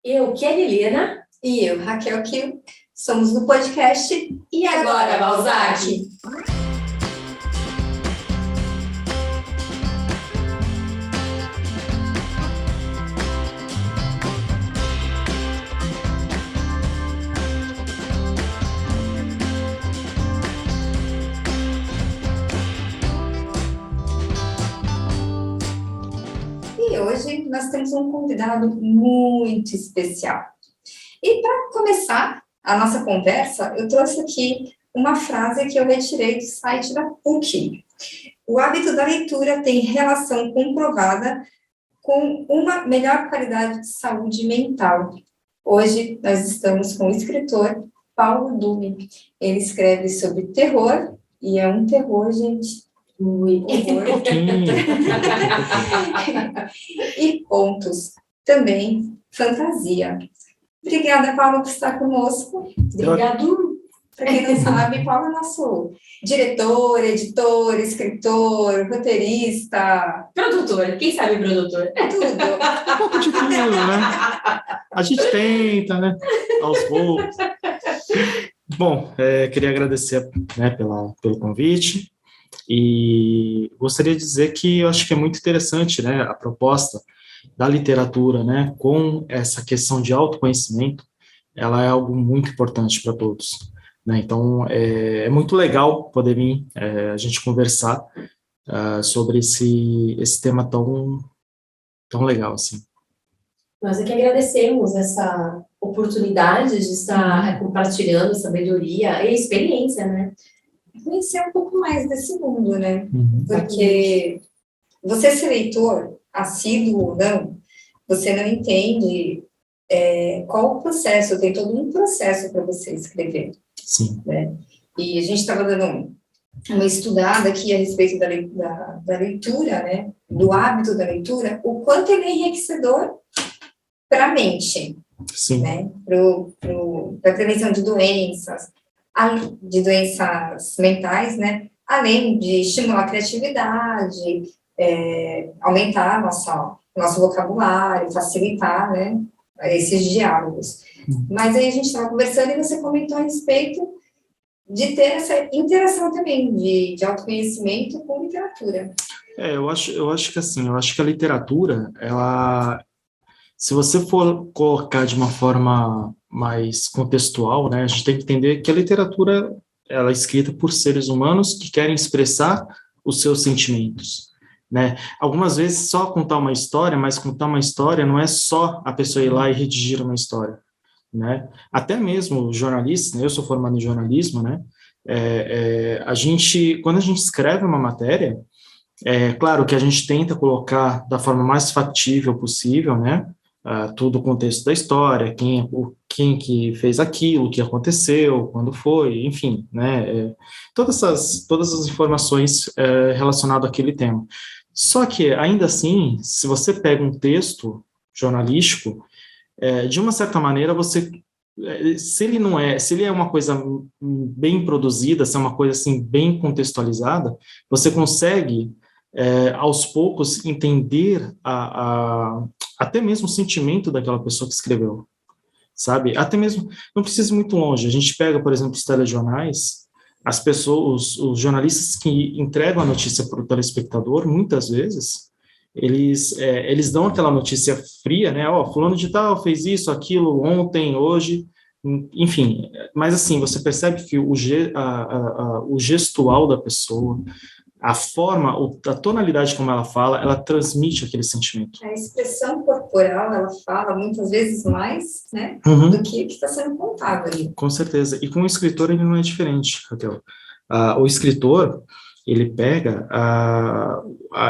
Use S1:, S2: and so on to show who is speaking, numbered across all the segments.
S1: Eu, que é Liliana.
S2: E eu, Raquel Kiel, somos do podcast
S1: E Agora, Balzac?
S2: E hoje nós temos um convidado muito especial. E para começar a nossa conversa, eu trouxe aqui uma frase que eu retirei do site da PUC. O hábito da leitura tem relação comprovada com uma melhor qualidade de saúde mental. Hoje nós estamos com o escritor Paulo Dume. Ele escreve sobre terror, e é um terror, gente, muito horror. E contos, também fantasia. Obrigada, Paulo, por estar conosco.
S1: Obrigado.
S2: Para quem não sabe, Paulo é nosso diretor, editor, escritor, roteirista.
S1: Produtor, quem sabe produtor?
S2: Tudo.
S3: Um pouco de tudo, né? A gente tenta, né? Aos poucos. Bom, queria agradecer, né, pelo convite e gostaria de dizer que eu acho que é muito interessante, né, a proposta da literatura, né, com essa questão de autoconhecimento, ela é algo muito importante para todos, né? Então, é muito legal poder vir a gente conversar sobre esse tema tão legal, assim.
S1: Nós aqui agradecemos essa oportunidade de estar compartilhando sabedoria e experiência, né?
S2: Conhecer um pouco mais desse mundo, né? Porque você ser leitor, assíduo ou não, você não entende qual o processo, tem todo um processo para você escrever.
S3: Sim.
S2: Né? E a gente estava dando uma estudada aqui a respeito da leitura, né? Do hábito da leitura, o quanto ele é enriquecedor para a mente.
S3: Sim.
S2: Né? Para a prevenção de doenças mentais, né? Além de estimular a criatividade, aumentar nosso vocabulário, facilitar, né, esses diálogos. Mas aí a gente estava conversando e você comentou a respeito de ter essa interação também de autoconhecimento com literatura.
S3: Eu acho que assim, eu acho que a literatura, ela, se você for colocar de uma forma mais contextual, né, a gente tem que entender que a literatura, ela é escrita por seres humanos que querem expressar os seus sentimentos, né? Algumas vezes só contar uma história, mas contar uma história não é só a pessoa ir lá e redigir uma história, né? Até mesmo jornalistas, né? Eu sou formado em jornalismo, né? Quando a gente escreve uma matéria, claro que a gente tenta colocar da forma mais factível possível, né? Todo o contexto da história, quem que fez aquilo, o que aconteceu, quando foi, enfim, né? Todas as informações relacionadas àquele tema. Só que, ainda assim, se você pega um texto jornalístico, de uma certa maneira, se ele é uma coisa bem produzida, se é uma coisa assim bem contextualizada, você consegue aos poucos entender até mesmo o sentimento daquela pessoa que escreveu, sabe? Até mesmo, não precisa ir muito longe. A gente pega, por exemplo, os telejornais, as pessoas, os jornalistas que entregam a notícia para o telespectador, muitas vezes, eles dão aquela notícia fria, né? Fulano de tal fez isso, aquilo, ontem, hoje, enfim. Mas, assim, você percebe que o gestual da pessoa, a forma, a tonalidade como ela fala, ela transmite aquele sentimento.
S2: A expressão corporal, ela fala muitas vezes mais, né, do que está sendo contado ali.
S3: Com certeza. E com o escritor ele não é diferente, Raquel. O escritor, ele pega,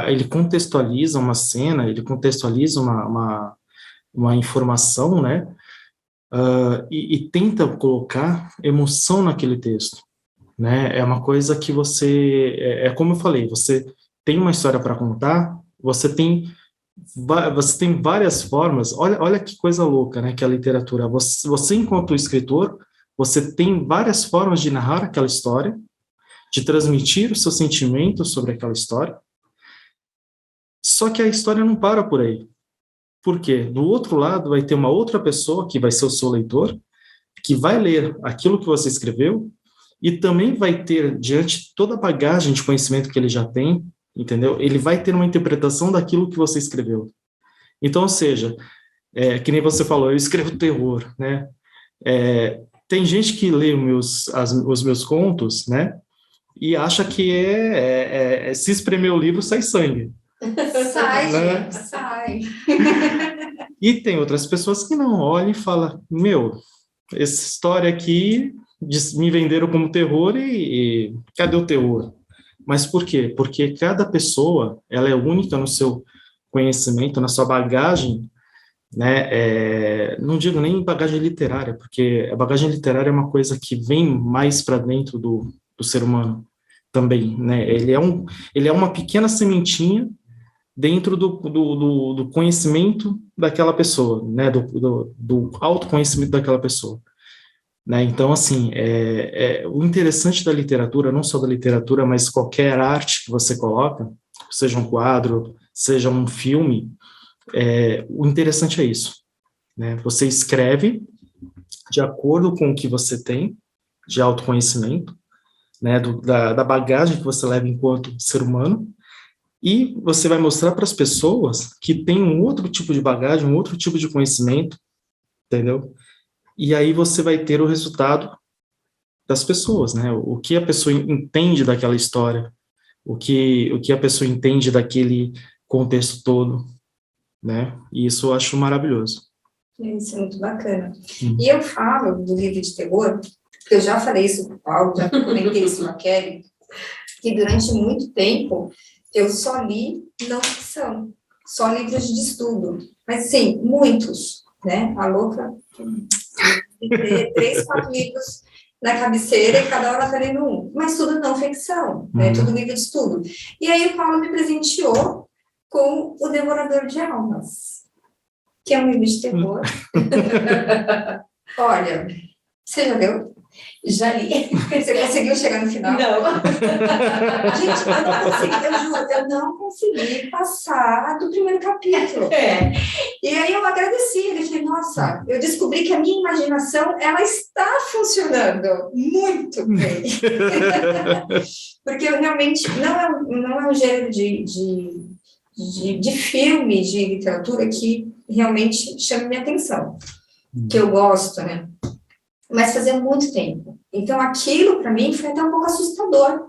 S3: ele contextualiza uma cena, ele contextualiza uma informação, né, e tenta colocar emoção naquele texto. Né? É uma coisa que você, como eu falei, você tem uma história para contar, você tem várias formas. Olha que coisa louca, né, que é a literatura. Você enquanto escritor, você tem várias formas de narrar aquela história, de transmitir o seu sentimento sobre aquela história, só que a história não para por aí. Por quê? Do outro lado vai ter uma outra pessoa que vai ser o seu leitor, que vai ler aquilo que você escreveu e também vai ter, diante de toda a bagagem de conhecimento que ele já tem, entendeu? Ele vai ter uma interpretação daquilo que você escreveu. Então, ou seja, que nem você falou, eu escrevo terror, né? Tem gente que lê os meus contos, né? E acha que se espremer o livro, sai sangue.
S2: Sai,
S3: Né?
S2: gente, sai.
S3: E tem outras pessoas que não olham e falam, meu, essa história aqui me venderam como terror e cadê o terror? Mas por quê? Porque cada pessoa, ela é única no seu conhecimento, na sua bagagem, né? Não digo nem bagagem literária, porque a bagagem literária é uma coisa que vem mais para dentro do ser humano também, né? Ele é uma pequena sementinha dentro do conhecimento daquela pessoa, né? Do autoconhecimento daquela pessoa. Né? Então, assim, o interessante da literatura, não só da literatura, mas qualquer arte que você coloca, seja um quadro, seja um filme, o interessante é isso. Né? Você escreve de acordo com o que você tem de autoconhecimento, né? Da bagagem que você leva enquanto ser humano, e você vai mostrar para as pessoas que tem um outro tipo de bagagem, um outro tipo de conhecimento, entendeu? E aí você vai ter o resultado das pessoas, né? O que a pessoa entende daquela história, o que a pessoa entende daquele contexto todo, né? E isso eu acho maravilhoso.
S2: Isso é muito bacana. E eu falo do livro de terror, porque eu já falei isso com o Paulo, já comentei isso com a Kelly, que durante muito tempo eu só li não ficção, só livros de estudo. Mas, sim, muitos, né? A louca tem 3, 4 livros na cabeceira e cada hora está lendo um. Mas tudo não ficção, né? Tudo livro de estudo. E aí o Paulo me presenteou com O Devorador de Almas, que é um livro de terror. Olha, você já leu?
S1: Já li.
S2: Você conseguiu chegar no final?
S1: Não.
S2: Gente, eu não consegui, eu juro, eu não consegui passar do primeiro capítulo. E aí eu agradeci, ele falei, nossa, eu descobri que a minha imaginação, ela está funcionando muito bem. Porque eu realmente, não é um gênero de filme, de literatura que realmente chama minha atenção, que eu gosto, né? Mas fazia muito tempo. Então, aquilo, para mim, foi até um pouco assustador.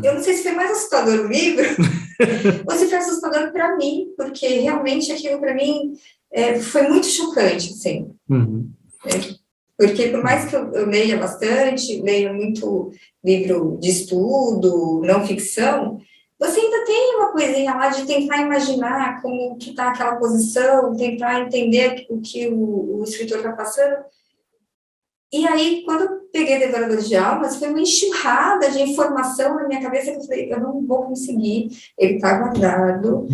S2: Eu não sei se foi mais assustador o livro, ou se foi assustador para mim, porque realmente aquilo, para mim, foi muito chocante, assim. Porque, por mais que eu leia bastante, leia muito livro de estudo, não ficção, você ainda tem uma coisinha lá de tentar imaginar como que está aquela posição, tentar entender o que o escritor está passando. E aí, quando eu peguei Devorador de Almas, foi uma enxurrada de informação na minha cabeça que eu falei, eu não vou conseguir, ele está guardado.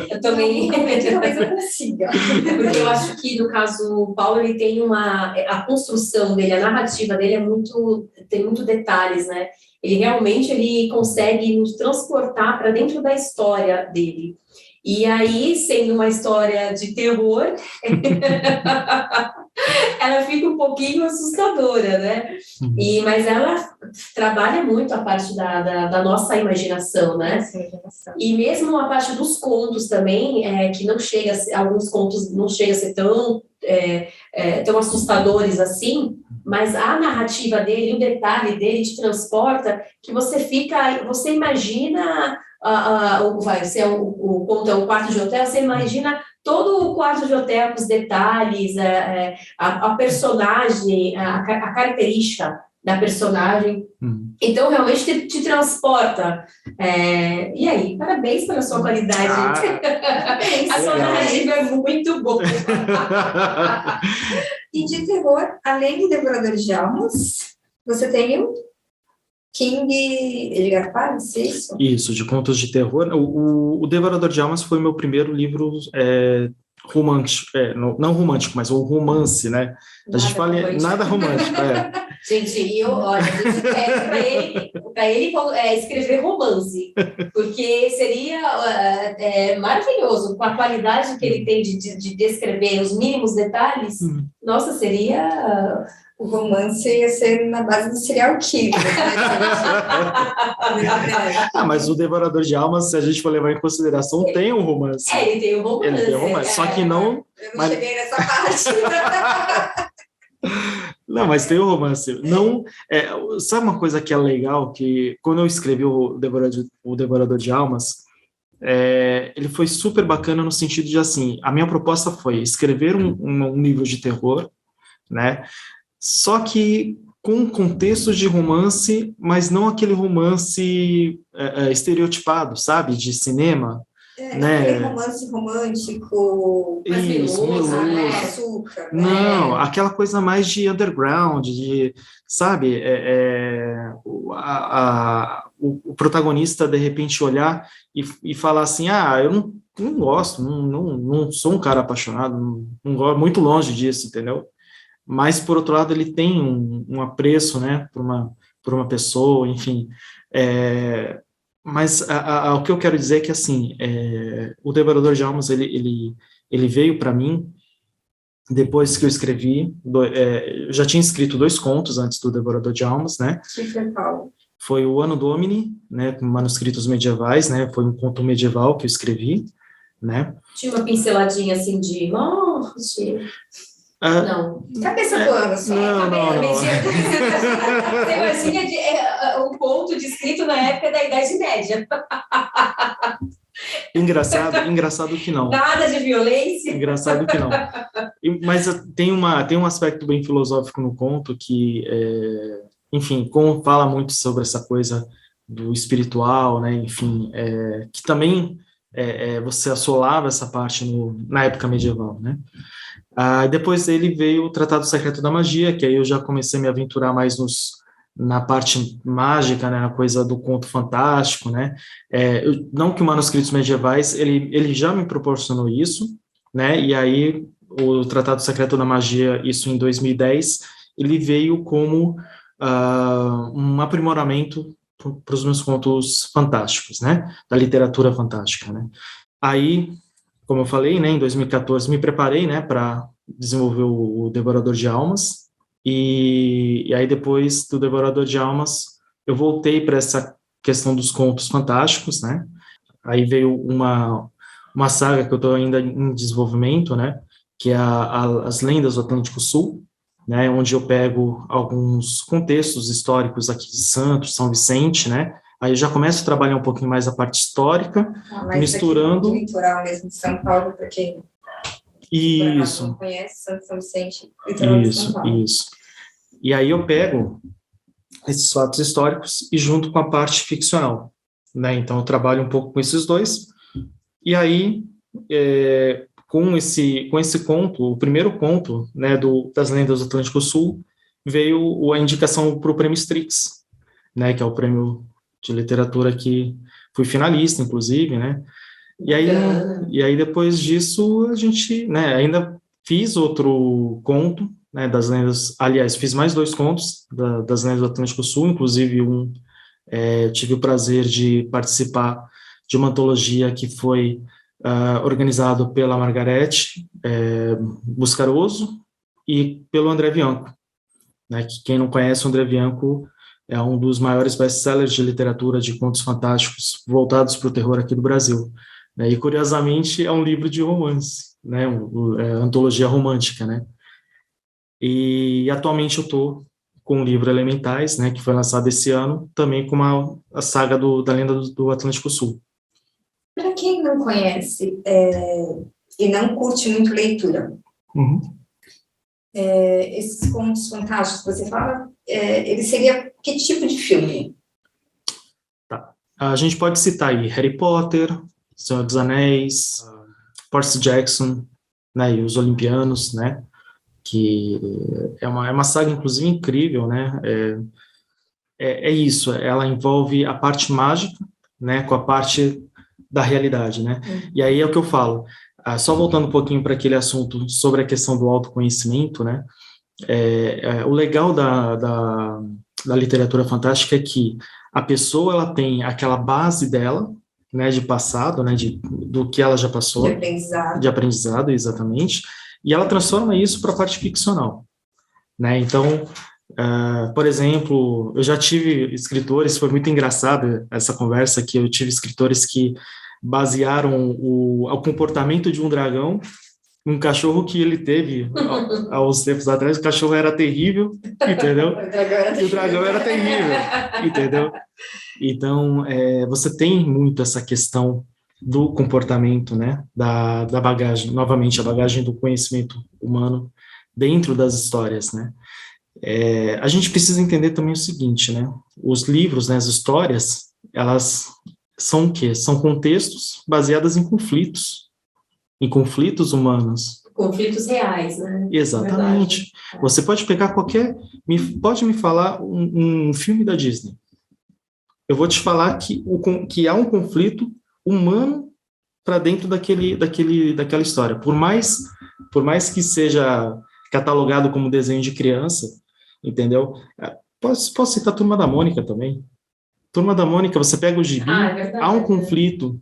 S1: Eu também.
S2: Talvez eu consiga.
S1: Porque eu acho que, no caso, o Paulo, ele tem a construção dele, a narrativa dele tem muito detalhes, né? Ele consegue nos transportar para dentro da história dele. E aí, sendo uma história de terror, ela fica um pouquinho assustadora, né? Mas ela trabalha muito a parte da nossa imaginação, né? E mesmo a parte dos contos também, que não chega, alguns contos não chegam a ser tão assustadores assim, mas a narrativa dele, o detalhe dele te transporta, que você imagina... se o conto é o quarto de hotel, você imagina todo o quarto de hotel com os detalhes, a personagem, a característica da personagem. Então, realmente te transporta. E aí, parabéns pela sua qualidade. A sua narrativa é muito boa.
S2: E de terror, além de Devoradores de Almas, você tem o King Edgar Paris, é isso?
S3: Isso, de contos de terror. O Devorador de Almas foi o meu primeiro livro romântico, não romântico, mas o romance, né? A gente fala nada romântico,
S1: Gente, olha, a gente pede para ele escrever romance, porque seria maravilhoso, com a qualidade que ele tem de descrever os mínimos detalhes, nossa, seria...
S2: O romance ia ser na base do serial killer.
S3: Mas o Devorador de Almas, se a gente for levar em consideração, tem um romance.
S1: Ele tem um romance.
S3: Ele tem um romance, só que não...
S2: Eu não cheguei nessa parte.
S3: Não, mas tem um romance. Não, sabe uma coisa que é legal? Que quando eu escrevi o Devorador de Almas, ele foi super bacana no sentido de, assim, a minha proposta foi escrever um livro de terror, né? Só que com contextos de romance, mas não aquele romance estereotipado, sabe? De cinema. Né?
S2: Aquele romance romântico,
S3: meloso,
S2: né? Açúcar.
S3: Não, aquela coisa mais de underground, sabe? O protagonista, de repente, olhar e falar assim, eu não gosto, não sou um cara apaixonado, não gosto, muito longe disso, entendeu? Mas, por outro lado, ele tem um apreço, né, por uma pessoa, enfim. Mas o que eu quero dizer é que, assim, o Devorador de Almas, ele veio para mim depois que eu escrevi. Eu já tinha escrito 2 contos antes do Devorador de Almas, né?
S2: Que foi qual?
S3: Foi o Anno Domini, né, com manuscritos medievais, né? Foi um conto medieval que eu escrevi, né?
S1: Tinha uma pinceladinha, assim, de morte... Não.
S2: Cabeça do ano, só.
S3: Não.
S1: Você imagina um conto descrito na época da Idade Média.
S3: Engraçado que não.
S1: Nada de violência.
S3: Engraçado que não. Mas tem um aspecto bem filosófico no conto que, enfim, como fala muito sobre essa coisa do espiritual, né? Enfim, que também você assolava essa parte na época medieval, né? Depois dele veio o Tratado Secreto da Magia, que aí eu já comecei a me aventurar mais na parte mágica, né, na coisa do conto fantástico, né? Não que o Manuscritos Medievais, ele já me proporcionou isso, né? E aí o Tratado Secreto da Magia, isso em 2010, ele veio como um aprimoramento para os meus contos fantásticos, né? Da literatura fantástica, né? Aí, como eu falei, né, em 2014 me preparei, né, para desenvolver o Devorador de Almas, e aí depois do Devorador de Almas eu voltei para essa questão dos contos fantásticos, né, aí veio uma saga que eu estou ainda em desenvolvimento, né, que é as Lendas do Atlântico Sul, né, onde eu pego alguns contextos históricos aqui de Santos, São Vicente, né. Aí eu já começo a trabalhar um pouquinho mais a parte histórica, misturando...
S2: Aqui no litoral mesmo de São Paulo, para quem não conhece, São Vicente, litoral de São Paulo.
S3: Isso. E aí eu pego esses fatos históricos e junto com a parte ficcional, né? Então eu trabalho um pouco com esses dois. E aí, com esse conto, o primeiro conto, né, das Lendas do Atlântico Sul, veio a indicação para o Prêmio Strix, né, que é o prêmio de literatura que fui finalista, inclusive, né, e aí depois disso a gente, né, ainda fiz outro conto, né, das lendas, aliás, fiz mais 2 contos das Lendas do Atlântico Sul, inclusive tive o prazer de participar de uma antologia que foi organizado pela Margarete Buscaroso e pelo André Bianco, né, que quem não conhece, o André Bianco é um dos maiores best-sellers de literatura de contos fantásticos voltados para o terror aqui do Brasil, né, e curiosamente é um livro de romance, né, antologia romântica, né, e atualmente eu estou com o livro Elementais, né, que foi lançado esse ano, também com a saga da Lenda do Atlântico Sul.
S2: Para quem não conhece e não curte muito leitura, esses contos fantásticos que você fala, ele seria que tipo de filme?
S3: Tá. A gente pode citar aí Harry Potter, Senhor dos Anéis, Percy Jackson, né, e os Olimpianos, né, que é uma saga, inclusive, incrível, né, isso, ela envolve a parte mágica, né, com a parte da realidade, né, e aí é o que eu falo, só voltando um pouquinho para aquele assunto sobre a questão do autoconhecimento, né, O legal da literatura fantástica é que a pessoa ela tem aquela base dela, né, de passado, né, do que ela já passou, de aprendizado, exatamente, e ela transforma isso para a parte ficcional, né? Então, por exemplo, eu já tive escritores, foi muito engraçado essa conversa, que eu tive escritores que basearam o comportamento de um dragão um cachorro que ele teve há uns tempos atrás. O cachorro era terrível, entendeu? E o dragão era terrível, entendeu? Então, você tem muito essa questão do comportamento, né, da bagagem, novamente, a bagagem do conhecimento humano dentro das histórias, né? A gente precisa entender também o seguinte, né? Os livros, né, as histórias, elas são o quê? São contextos baseados em conflitos humanos.
S1: Conflitos reais, né?
S3: Exatamente. Você pode pegar pode me falar um filme da Disney. Eu vou te falar que há um conflito humano para dentro daquela história. Por mais que seja catalogado como desenho de criança, entendeu? Posso citar a Turma da Mônica também. Turma da Mônica, você pega o gibi, há um conflito,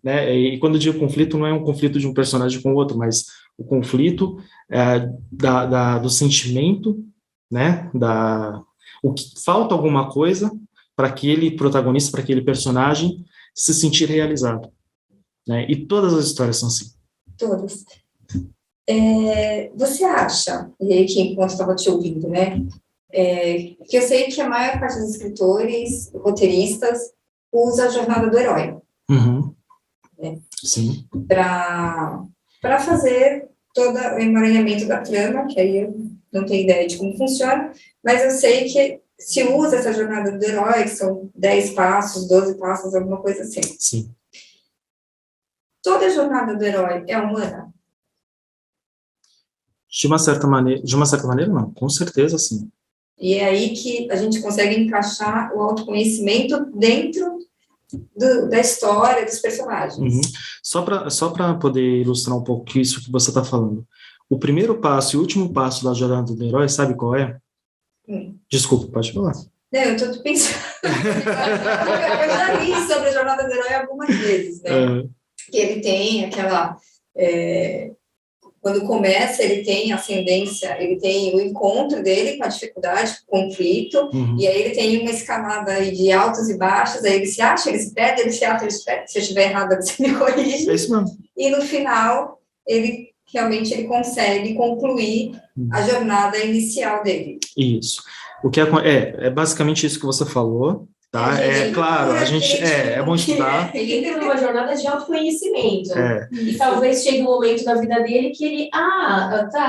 S3: né? E quando eu digo conflito, não é um conflito de um personagem com o outro, mas o conflito do sentimento, né? O que falta alguma coisa para aquele protagonista, para aquele personagem se sentir realizado, né? E todas as histórias são assim.
S2: Todas. Você acha, e aí que enquanto estava te ouvindo, né? Que eu sei que a maior parte dos escritores, roteiristas, usa a jornada do herói.
S3: Uhum.
S2: Né?
S3: Sim.
S2: Para fazer todo o emaranhamento da trama, que aí eu não tenho ideia de como funciona, mas eu sei que se usa essa jornada do herói, que são 10 passos, 12 passos, alguma coisa assim.
S3: Sim.
S2: Toda a jornada do herói é humana?
S3: De uma certa maneira, não. Com certeza, sim.
S2: E é aí que a gente consegue encaixar o autoconhecimento dentro da história, dos personagens.
S3: Uhum. Só para poder ilustrar um pouco isso que você está falando. O primeiro passo e o último passo da jornada do herói, sabe qual é? Desculpa, pode falar.
S2: Não, eu estou pensando. Eu já li sobre a jornada do herói algumas vezes, né? Que ele tem aquela... Quando começa, ele tem ascendência, ele tem o encontro dele com a dificuldade, com o conflito, e aí ele tem uma escalada aí de altos e baixos, aí ele se acha, ele se perde, ele se acha, ele se perde. Se eu estiver errada, você me corrige.
S3: É isso mesmo.
S2: E no final, ele consegue concluir a jornada inicial dele.
S3: Isso. O que é basicamente isso que você falou, tá? Claro, a gente é bom estudar.
S1: Ele entra numa jornada de autoconhecimento. E talvez chegue um momento da vida dele que ele,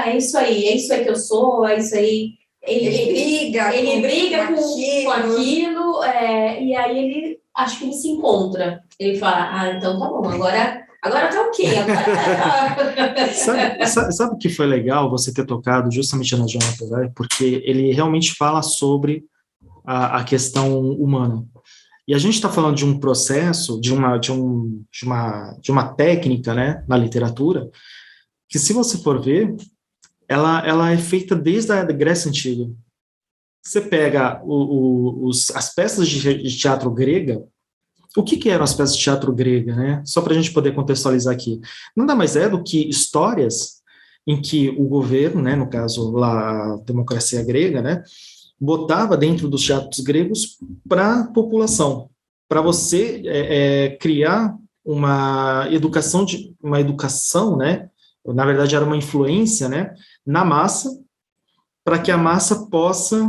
S1: é isso aí que eu sou, é isso aí. Ele briga com aquilo, e aí ele, acho que ele se encontra. Ele fala, então tá bom, agora tá ok.
S3: Sabe o que foi legal você ter tocado justamente na jornada, né? Porque ele realmente fala sobre a questão humana. E a gente está falando de um processo, de uma técnica, né, na literatura, que se você for ver, ela é feita desde a Grécia Antiga. Você pega as peças de teatro grega. O que eram as peças de teatro grega, né? Só para a gente poder contextualizar aqui. Nada mais é do que histórias em que o governo, né, no caso lá a democracia grega, né, botava dentro dos teatros gregos para a população, para você criar uma educação, né? Na verdade era uma influência, né, na massa, para que a massa possa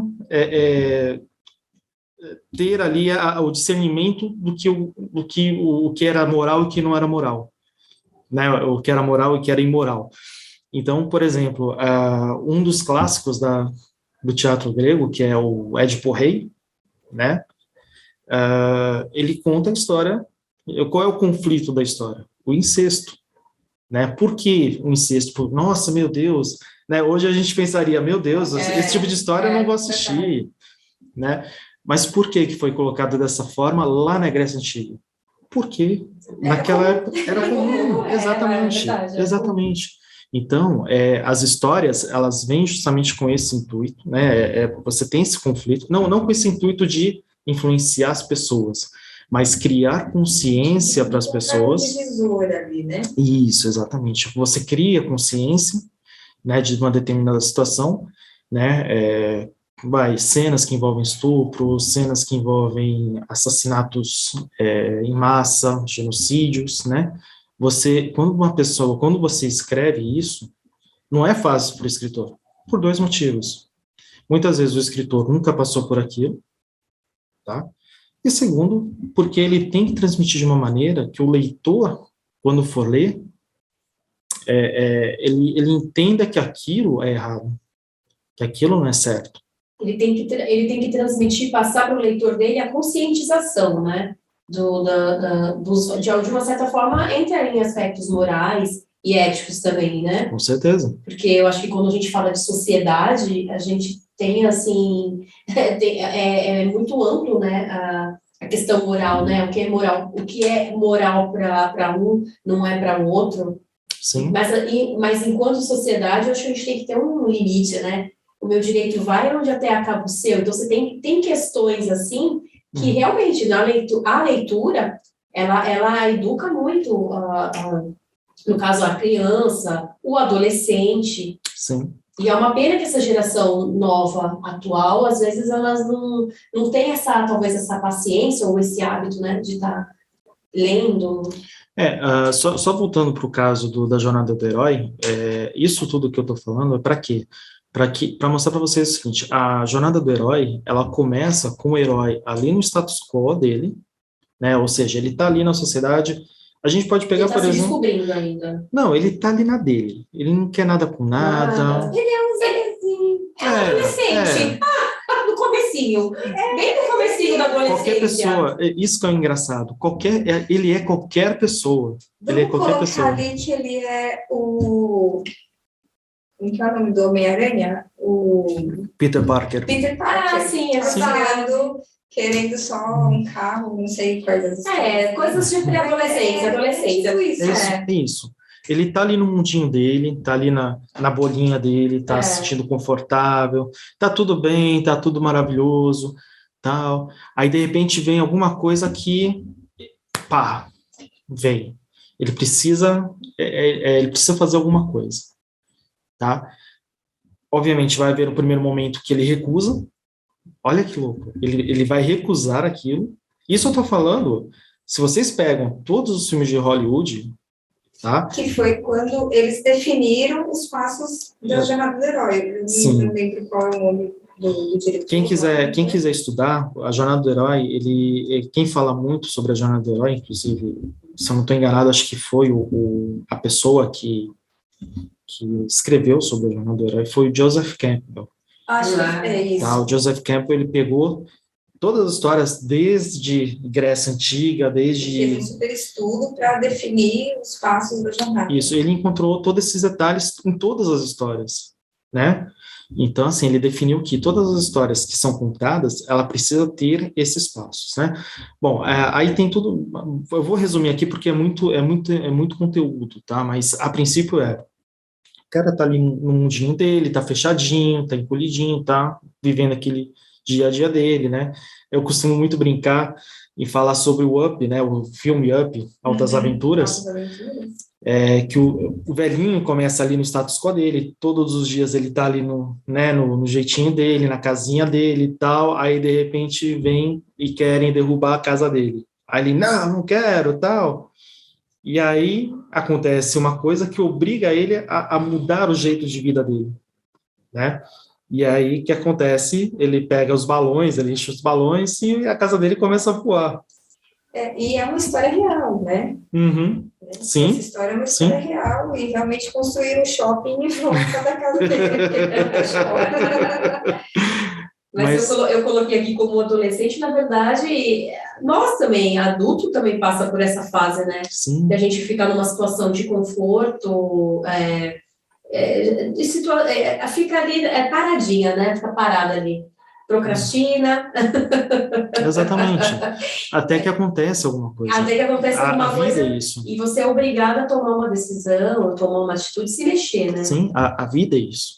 S3: ter ali o discernimento do que era moral e o que não era moral, né? O que era moral e o que era imoral. Então, por exemplo, um dos clássicos do teatro grego, que é o Édipo Rei, né? Ele conta a história. Qual é o conflito da história? O incesto, né? Por que o incesto? Nossa, meu Deus, né? Hoje a gente pensaria, meu Deus, esse tipo de história eu não vou assistir, né? Mas por que foi colocado dessa forma lá na Grécia Antiga? Porque naquela época era comum, exatamente. Então, as histórias, elas vêm justamente com esse intuito, né? Você tem esse conflito, não com esse intuito de influenciar as pessoas, mas criar consciência para as pessoas.
S2: Um divisor ali, né?
S3: Isso, exatamente. Você cria consciência, né, de uma determinada situação, né? Cenas que envolvem estupro, cenas que envolvem assassinatos em massa, genocídios, né? Quando você escreve isso, não é fácil para o escritor, por dois motivos. Muitas vezes o escritor nunca passou por aquilo, tá? E segundo, porque ele tem que transmitir de uma maneira que o leitor, quando for ler, ele entenda que aquilo é errado, que aquilo não é certo.
S1: Ele tem que transmitir, passar para o leitor dele a conscientização, né? De uma certa forma, entra em aspectos morais e éticos também, né?
S3: Com certeza.
S1: Porque eu acho que quando a gente fala de sociedade, a gente tem, assim, é muito amplo, né, a questão moral, né? O que é moral para um, não é para o outro.
S3: Sim.
S1: Mas enquanto sociedade, eu acho que a gente tem que ter um limite, né? O meu direito vai onde até acaba o seu. Então, você tem questões, assim, que realmente, a leitura, ela educa muito, no caso, a criança, o adolescente.
S3: Sim.
S1: E é uma pena que essa geração nova, atual, às vezes elas não têm talvez essa paciência ou esse hábito, né, de estar lendo.
S3: Só voltando para o caso da jornada do herói, isso tudo que eu estou falando é para quê? Para mostrar para vocês o seguinte: a jornada do herói, ela começa com o herói ali no status quo dele, né? Ou seja, ele está ali na sociedade. A gente pode pegar, por exemplo.
S1: Ele está se descobrindo ainda.
S3: Não, ele está ali na dele. Ele não quer nada com nada.
S1: Ele é um zerezinho. Adolescente. No comecinho. Bem no comecinho da adolescência.
S3: Qualquer pessoa. Isso que é o engraçado. Ele é qualquer pessoa. Ele é qualquer pessoa.
S2: Ali que ele é o... Como é o nome do Homem-Aranha? O
S3: Peter Parker.
S2: Peter Parker.
S1: Sim, é verdade.
S2: Querendo só um carro, não sei quais as
S1: coisas de pré-adolescência, adolescência.
S3: Isso. Ele tá ali no mundinho dele, tá ali na bolinha dele, tá se sentindo confortável, tá tudo bem, tá tudo maravilhoso, tal. Aí, de repente, vem alguma coisa que, pá, vem. Ele precisa fazer alguma coisa, tá? Obviamente, vai haver um primeiro momento que ele recusa. Olha que louco. Ele vai recusar aquilo. Isso eu tô falando, se vocês pegam todos os filmes de Hollywood, tá?
S2: Que foi quando eles definiram os passos da jornada do herói. Eu não lembro qual é o nome do diretor.
S3: Quem quiser estudar, a jornada do herói, quem fala muito sobre a jornada do herói, inclusive, se eu não estou enganado, acho que foi a pessoa que escreveu sobre a jornada do herói, foi o Joseph Campbell.
S2: Acho que é isso.
S3: Tá, o Joseph Campbell, ele pegou todas as histórias desde Grécia Antiga,
S2: Fez um super estudo para definir os passos da jornada.
S3: Isso, ele encontrou todos esses detalhes em todas as histórias, né? Então, assim, ele definiu que todas as histórias que são contadas, ela precisa ter esses passos, né? Bom, aí tem tudo. Eu vou resumir aqui porque é muito conteúdo, tá? Mas a princípio o cara tá ali no mundinho dele, tá fechadinho, tá encolhidinho, tá vivendo aquele dia a dia dele, né? Eu costumo muito brincar e falar sobre o Up, né? O filme Up, Altas Aventuras. Que o velhinho começa ali no status quo dele, todos os dias ele tá ali no jeitinho dele, na casinha dele e tal, aí de repente vem e querem derrubar a casa dele. Aí ele, não quero, tal. E aí acontece uma coisa que obriga ele a mudar o jeito de vida dele, né? E aí o que acontece? Ele pega os balões, ele enche os balões e a casa dele começa a voar.
S2: E é uma história real, né?
S3: Uhum. Sim.
S2: Essa história é uma história real e realmente construir um shopping em volta da casa dele.
S1: Mas eu coloquei aqui como adolescente, na verdade, nós também, adulto também passa por essa fase, né?
S3: Sim.
S1: De a gente ficar numa situação de conforto, fica ali paradinha, né? Fica parada ali. procrastina.
S3: Exatamente. Até que acontece alguma coisa.
S1: Até que acontece alguma coisa
S3: A vida é isso.
S1: e você é obrigado a tomar uma decisão, a tomar uma atitude, se mexer, né?
S3: Sim, a vida é isso.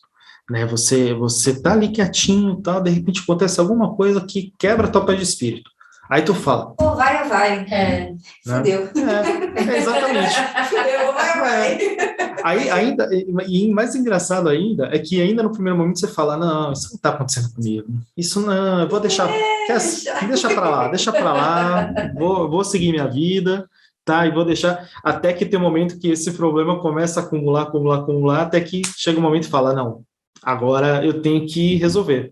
S3: Né? Você tá ali quietinho e tal, de repente acontece alguma coisa que quebra a tua paz de espírito. Aí tu fala.
S2: Ou vai ou vai.
S3: Né?
S2: Fudeu.
S3: Exatamente.
S2: Fudeu, vai ou vai.
S3: Aí ainda, e mais engraçado ainda, é que ainda no primeiro momento você fala, não, isso não tá acontecendo comigo. Isso não, eu vou deixar, deixa pra lá, vou seguir minha vida, tá? E vou deixar, até que tem um momento que esse problema começa a acumular, até que chega um momento e fala, não, agora eu tenho que resolver.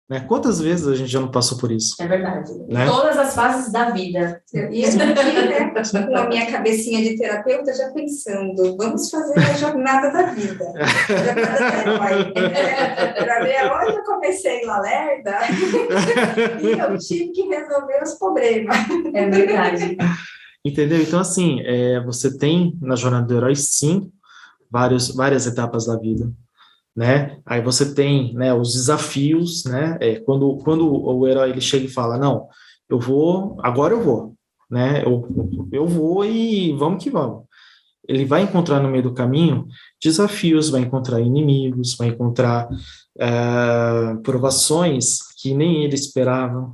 S3: Né? Quantas vezes a gente já não passou por isso?
S1: É verdade.
S3: Né?
S1: Todas as fases da vida.
S2: E eu aqui, né, com a minha cabecinha de terapeuta, já pensando, vamos fazer a jornada da vida. Para ver, agora eu comecei lá lerda e eu tive que resolver os problemas.
S1: É verdade.
S3: Entendeu? Então, assim, você tem na jornada do herói, sim, várias etapas da vida. Né? Aí você tem, né, os desafios, né? Quando o herói ele chega e fala, não, agora eu vou, né? Eu vou e vamos que vamos. Ele vai encontrar no meio do caminho desafios, vai encontrar inimigos, vai encontrar provações que nem ele esperava.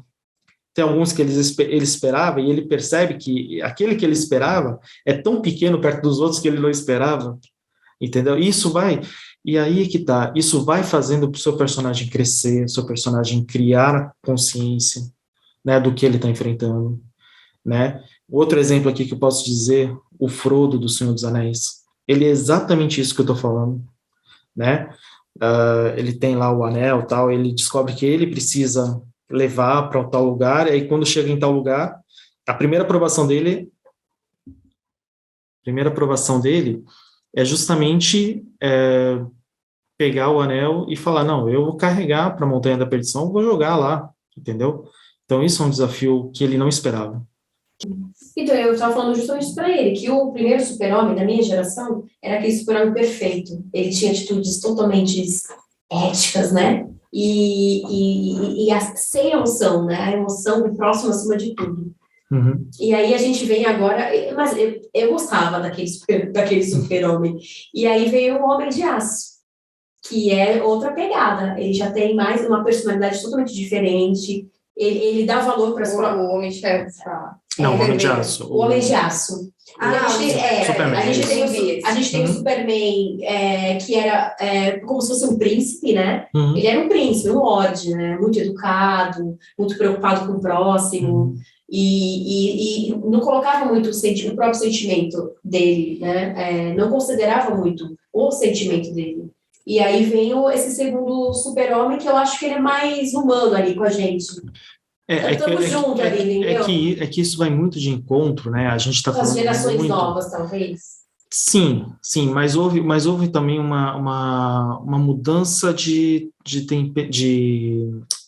S3: Tem alguns que ele esperava e ele percebe que aquele que ele esperava é tão pequeno perto dos outros que ele não esperava, entendeu? E aí que tá, isso vai fazendo o seu personagem crescer, seu personagem criar consciência, né, do que ele está enfrentando, né? Outro exemplo aqui que eu posso dizer, o Frodo do Senhor dos Anéis, ele é exatamente isso que eu estou falando, né? Ele tem lá o anel, tal, ele descobre que ele precisa levar para tal lugar, e aí quando chega em tal lugar, a primeira aprovação dele é justamente pegar o anel e falar, não, eu vou carregar para a Montanha da Perdição, vou jogar lá, entendeu? Então isso é um desafio que ele não esperava.
S1: Então, eu estava falando justamente isso para ele, que o primeiro super-homem da minha geração era aquele super-homem perfeito. Ele tinha atitudes totalmente éticas, né? E sem emoção, né? A emoção do próximo acima de tudo.
S3: Uhum.
S1: E aí a gente vem agora, mas eu gostava daquele super-homem. E aí veio o Homem de Aço, que é outra pegada. Ele já tem mais uma personalidade totalmente diferente. Ele dá valor para as próprias...
S2: O Homem de Ferro, fala.
S3: Não, o Homem de Aço.
S1: O Homem de Aço. A gente tem o Superman, que era como se fosse um príncipe, né?
S3: Uhum.
S1: Ele era um príncipe, um lorde, né? Muito educado, muito preocupado com o próximo.
S3: Uhum.
S1: E não colocava muito o próprio sentimento dele, né? Não considerava muito o sentimento dele. E aí vem esse segundo super-homem, que eu acho que ele é mais humano ali com a gente. Estamos juntos ali, entendeu?
S3: É que isso vai muito de encontro, né? A gente está falando
S1: as gerações
S3: muito...
S1: novas, talvez.
S3: Sim, mas houve também uma mudança de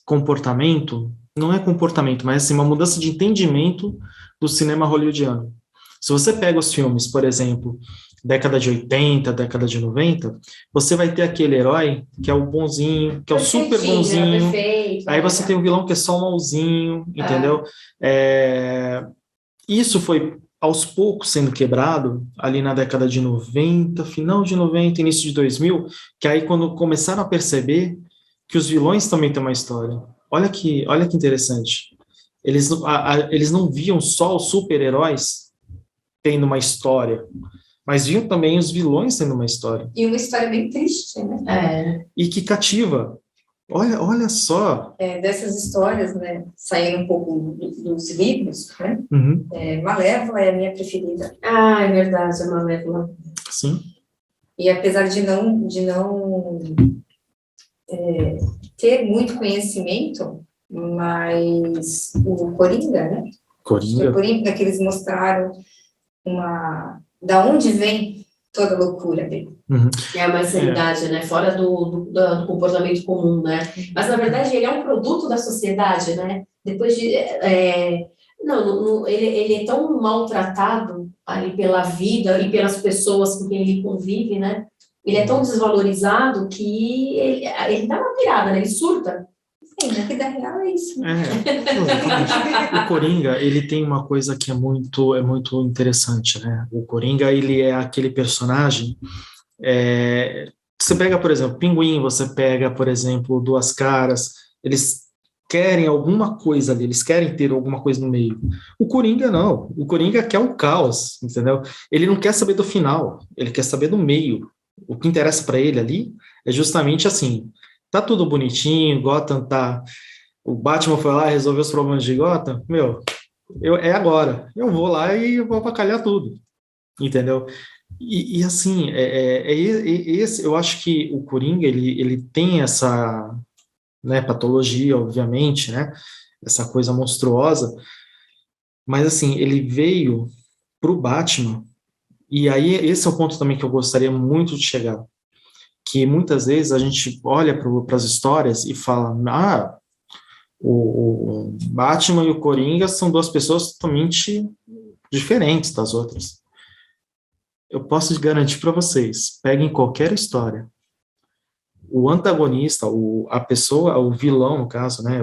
S3: comportamento, não é comportamento, mas assim, uma mudança de entendimento do cinema hollywoodiano. Se você pega os filmes, por exemplo, década de 80, década de 90, você vai ter aquele herói que é o bonzinho, que é o super bonzinho.
S1: Perfeito,
S3: aí você tem o vilão que é só o malzinho, entendeu? Isso foi aos poucos sendo quebrado ali na década de 90, final de 90, início de 2000, que aí quando começaram a perceber que os vilões também têm uma história. Olha que interessante. Eles não viam só os super-heróis tendo uma história, mas viam também os vilões tendo uma história.
S2: E uma história bem triste, né?
S3: E que cativa. Olha só.
S2: Dessas histórias, né? Saindo um pouco dos livros, né?
S3: Uhum.
S2: Malévola é a minha preferida.
S1: É verdade, a Malévola.
S3: Sim.
S2: E apesar de não ter muito conhecimento, mas o Coringa, né? Coringa, que eles mostraram da onde vem toda a loucura dele.
S3: Uhum.
S1: É uma insanidade, né? Fora do comportamento comum, né? Mas, na verdade, ele é um produto da sociedade, né? Depois de... ele é tão maltratado ali pela vida e pelas pessoas com quem ele convive, né? Ele é tão desvalorizado que ele dá uma pirada, né? Ele surta.
S2: Sim, na vida real é isso.
S3: O Coringa, ele tem uma coisa que é muito interessante, né? O Coringa, ele é aquele personagem. Você pega, por exemplo, Pinguim, você pega, por exemplo, Duas Caras, eles querem alguma coisa ali, eles querem ter alguma coisa no meio. O Coringa não, o Coringa quer o caos, entendeu? Ele não quer saber do final, ele quer saber do meio. O que interessa para ele ali é justamente assim, tá tudo bonitinho, Gotham tá... O Batman foi lá e resolveu os problemas de Gotham, é agora, eu vou lá e vou avacalhar tudo, entendeu? E assim, esse, eu acho que o Coringa, ele tem essa, né, patologia, obviamente, né, essa coisa monstruosa, mas assim, ele veio pro Batman, e aí esse é o ponto também que eu gostaria muito de chegar, que muitas vezes a gente olha para as histórias e fala, o Batman e o Coringa são duas pessoas totalmente diferentes das outras. Eu posso garantir para vocês, peguem qualquer história, o antagonista, a pessoa, o vilão, no caso, né,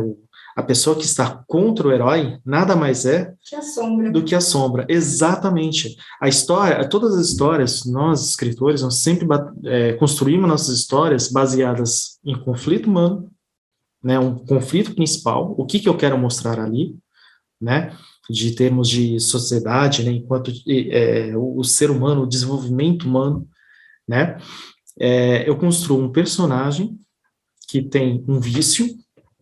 S3: a pessoa que está contra o herói, nada mais é do que a sombra. Exatamente. A história, todas as histórias, nós, escritores, nós sempre construímos nossas histórias baseadas em conflito humano, né, um conflito principal, o que eu quero mostrar ali, né, de termos de sociedade, né, enquanto o ser humano, o desenvolvimento humano, né, eu construo um personagem que tem um vício,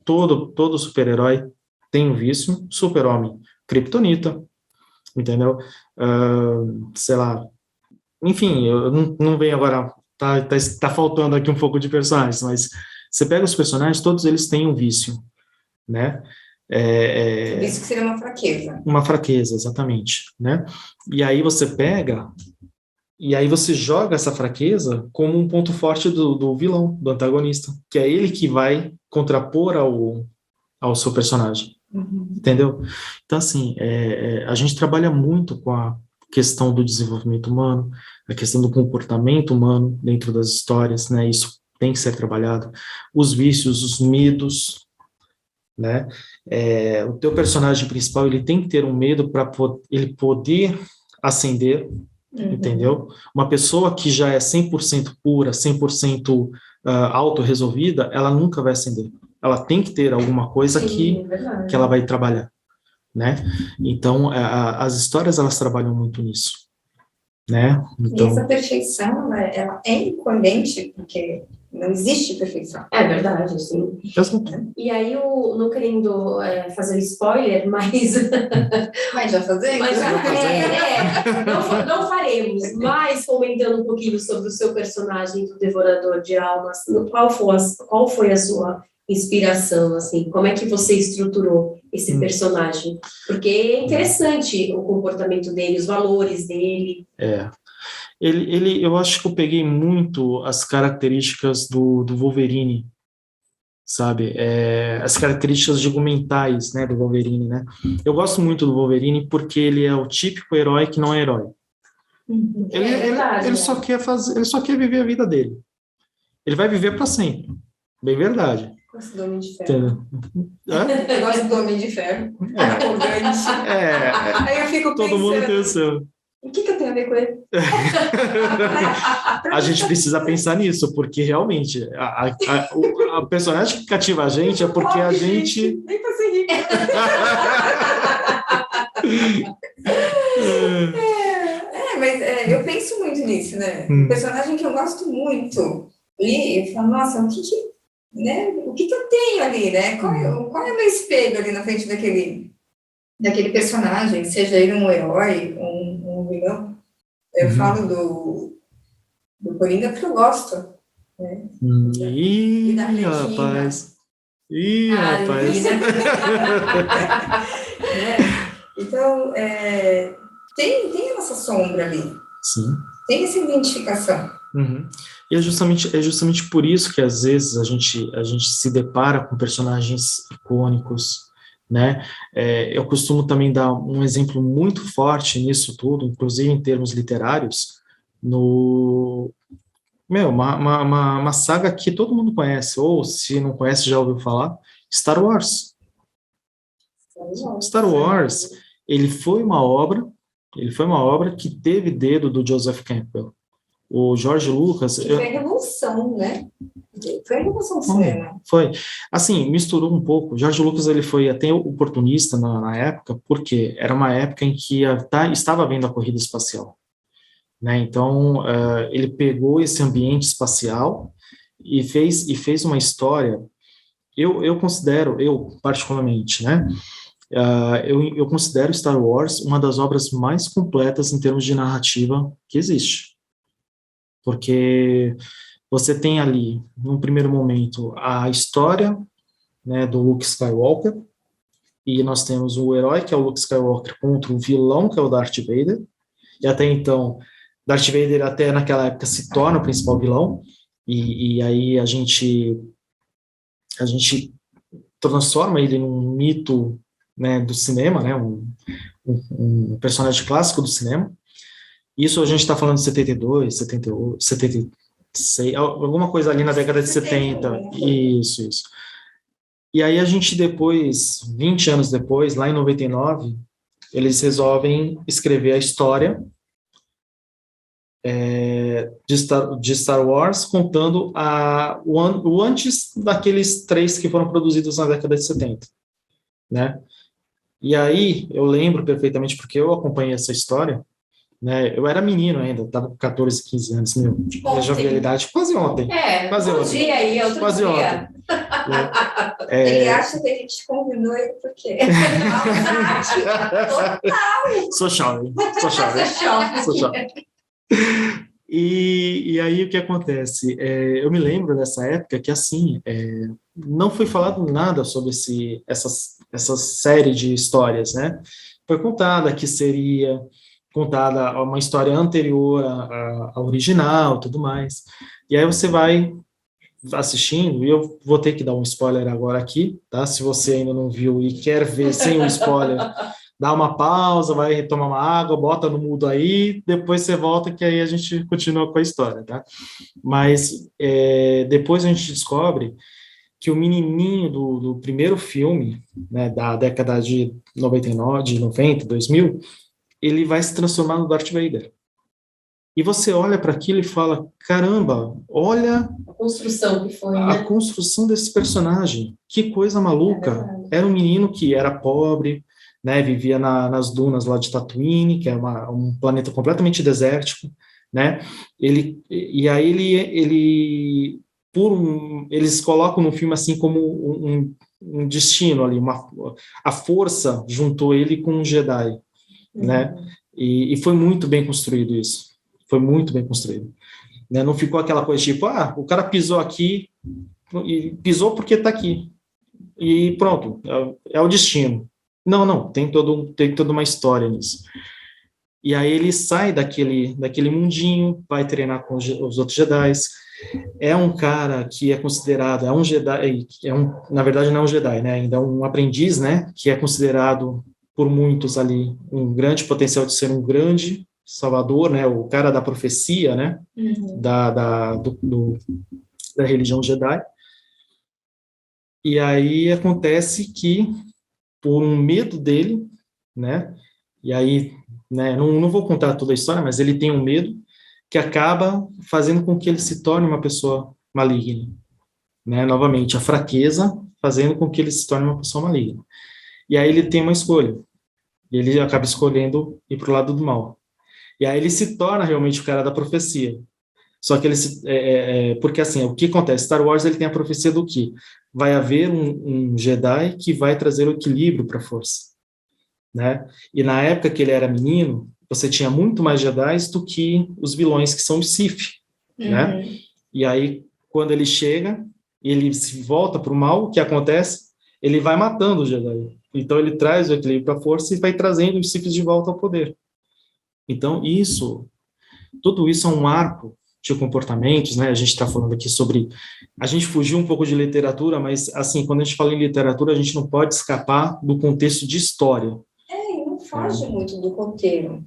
S3: todo super-herói tem um vício, super-homem, kryptonita, entendeu? Sei lá, enfim, eu não venho agora, tá faltando aqui um pouco de personagens, mas você pega os personagens, todos eles têm um vício, né?
S2: Isso que seria uma fraqueza.
S3: Uma fraqueza, exatamente, né? E aí você pega, e aí você joga essa fraqueza como um ponto forte do vilão, do antagonista, que é ele que vai contrapor ao seu personagem, entendeu? Então, assim, a gente trabalha muito com a questão do desenvolvimento humano, a questão do comportamento humano dentro das histórias, né? Isso tem que ser trabalhado. Os vícios, os medos, né? O teu personagem principal, ele tem que ter um medo para ele poder ascender, entendeu? Uma pessoa que já é 100% pura, 100% autorresolvida, ela nunca vai ascender. Ela tem que ter alguma coisa que ela vai trabalhar, né? Então, as histórias, elas trabalham muito nisso, né? Então,
S2: e essa perfeição, ela é incoerente, porque não existe perfeição.
S1: É verdade, sim. E aí, não querendo fazer spoiler, mas...
S2: Mas já fazemos?
S1: Não faremos, mas comentando um pouquinho sobre o seu personagem do Devorador de Almas, qual foi a sua inspiração, assim? Como é que você estruturou esse personagem? Porque é interessante o comportamento dele, os valores dele.
S3: Eu acho que eu peguei muito as características do Wolverine, sabe? As características argumentais, né, do Wolverine, né? Eu gosto muito do Wolverine porque ele é o típico herói que não é herói. Ele só quer viver a vida dele. Ele vai viver para sempre. Bem verdade.
S2: Gosto do Homem de Ferro. Eu gosto do Homem de Ferro. Aí eu fico pensando...
S3: Todo mundo tem o seu.
S2: O que eu tenho a ver com ele?
S3: A gente precisa pensar nisso, porque realmente a personagem que cativa a gente é porque a gente...
S2: Nem pra ser rica. Mas eu penso muito nisso, né? Um personagem que eu gosto muito. E eu falo, nossa, o que eu tenho ali, né? Qual é o meu espelho ali na frente daquele personagem, seja ele um herói, um vilão? Eu falo do Coringa porque eu gosto. Né?
S3: Ih, rapaz.
S2: Então, tem a nossa sombra ali.
S3: Sim.
S2: Tem essa identificação.
S3: E é justamente por isso que às vezes a gente se depara com personagens icônicos, né? Eu costumo também dar um exemplo muito forte nisso tudo, inclusive em termos literários, uma saga que todo mundo conhece, ou se não conhece já ouviu falar, Star Wars. Star Wars, ele foi uma obra que teve dedo do Joseph Campbell. O George Lucas...
S2: Que foi a revolução, né? Foi a revolução do cinema.
S3: Foi. Assim, misturou um pouco. O George Lucas, ele foi até oportunista na época, porque era uma época em que estava havendo a corrida espacial. Né? Então, ele pegou esse ambiente espacial e fez uma história. Eu considero, particularmente, né? Eu considero Star Wars uma das obras mais completas em termos de narrativa que existe. Porque você tem ali, num primeiro momento, a história, né, do Luke Skywalker, e nós temos o herói, que é o Luke Skywalker, contra o vilão, que é o Darth Vader, e até então, Darth Vader até naquela época se torna o principal vilão, e aí a gente transforma ele num mito, né, do cinema, né, um personagem clássico do cinema. Isso a gente está falando de 72, 78, 76, alguma coisa ali na década de 70. Isso. E aí a gente depois, 20 anos depois, lá em 99, eles resolvem escrever a história de Star Wars, contando o antes daqueles 3 que foram produzidos na década de 70, né? E aí eu lembro perfeitamente, porque eu acompanhei essa história, né? Eu era menino ainda, estava com 14, 15 anos, minha jovialidade, quase ontem. Quase
S1: um
S3: ontem.
S1: dia aí, outro
S3: quase
S1: dia.
S3: Ontem.
S2: Ele acha que a gente convidou ele por quê?
S3: Sou jovem. E aí o que acontece? Eu me lembro dessa época que, assim, não foi falado nada sobre essa série de histórias, né? Foi contada que seria contada uma história anterior à original, tudo mais. E aí você vai assistindo, e eu vou ter que dar um spoiler agora aqui, tá? Se você ainda não viu e quer ver sem o spoiler, dá uma pausa, vai tomar uma água, bota no mudo aí, depois você volta, que aí a gente continua com a história, tá? Mas depois a gente descobre que o menininho do primeiro filme, né, da década de 99, de 90, 2000, ele vai se transformar no Darth Vader. E você olha para aquilo e fala, caramba, olha
S1: a construção que foi,
S3: a construção desse personagem, que coisa maluca. Era um menino que era pobre, né, vivia nas dunas lá de Tatooine, que é um planeta completamente desértico, né? Eles colocam no filme assim como um destino ali, a força juntou ele com um Jedi, né? E foi muito bem construído isso. Foi muito bem construído. Né? Não ficou aquela coisa tipo, o cara pisou aqui, e pisou porque está aqui. E pronto, é o destino. Não, tem toda uma história nisso. E aí ele sai daquele mundinho, vai treinar com os outros Jedis. É um cara que é considerado, é um Jedi, na verdade não é um Jedi, né? Ainda é um aprendiz, né? Que é considerado por muitos ali um grande potencial de ser um grande salvador, né? O cara da profecia, né? Da religião Jedi. E aí acontece que, por um medo dele, né? E aí, né? Não vou contar toda a história, mas ele tem um medo que acaba fazendo com que ele se torne uma pessoa maligna, né? Novamente, a fraqueza fazendo com que ele se torne uma pessoa maligna. E aí ele tem uma escolha. E ele acaba escolhendo ir para o lado do mal. E aí ele se torna realmente o cara da profecia. Só que ele porque assim, o que acontece? Star Wars, ele tem a profecia do que? Vai haver um Jedi que vai trazer o equilíbrio para a força, né? E na época que ele era menino, você tinha muito mais Jedis do que os vilões, que são os Sith, né? E aí, quando ele chega, ele se volta para o mal, o que acontece? Ele vai matando o Jedi. Então ele traz o equilíbrio para a força e vai trazendo os Siths de volta ao poder. Então tudo isso é um arco de comportamentos, né? A gente está falando aqui sobre... A gente fugiu um pouco de literatura, mas, assim, quando a gente fala em literatura, a gente não pode escapar do contexto de história.
S2: Não foge muito do roteiro.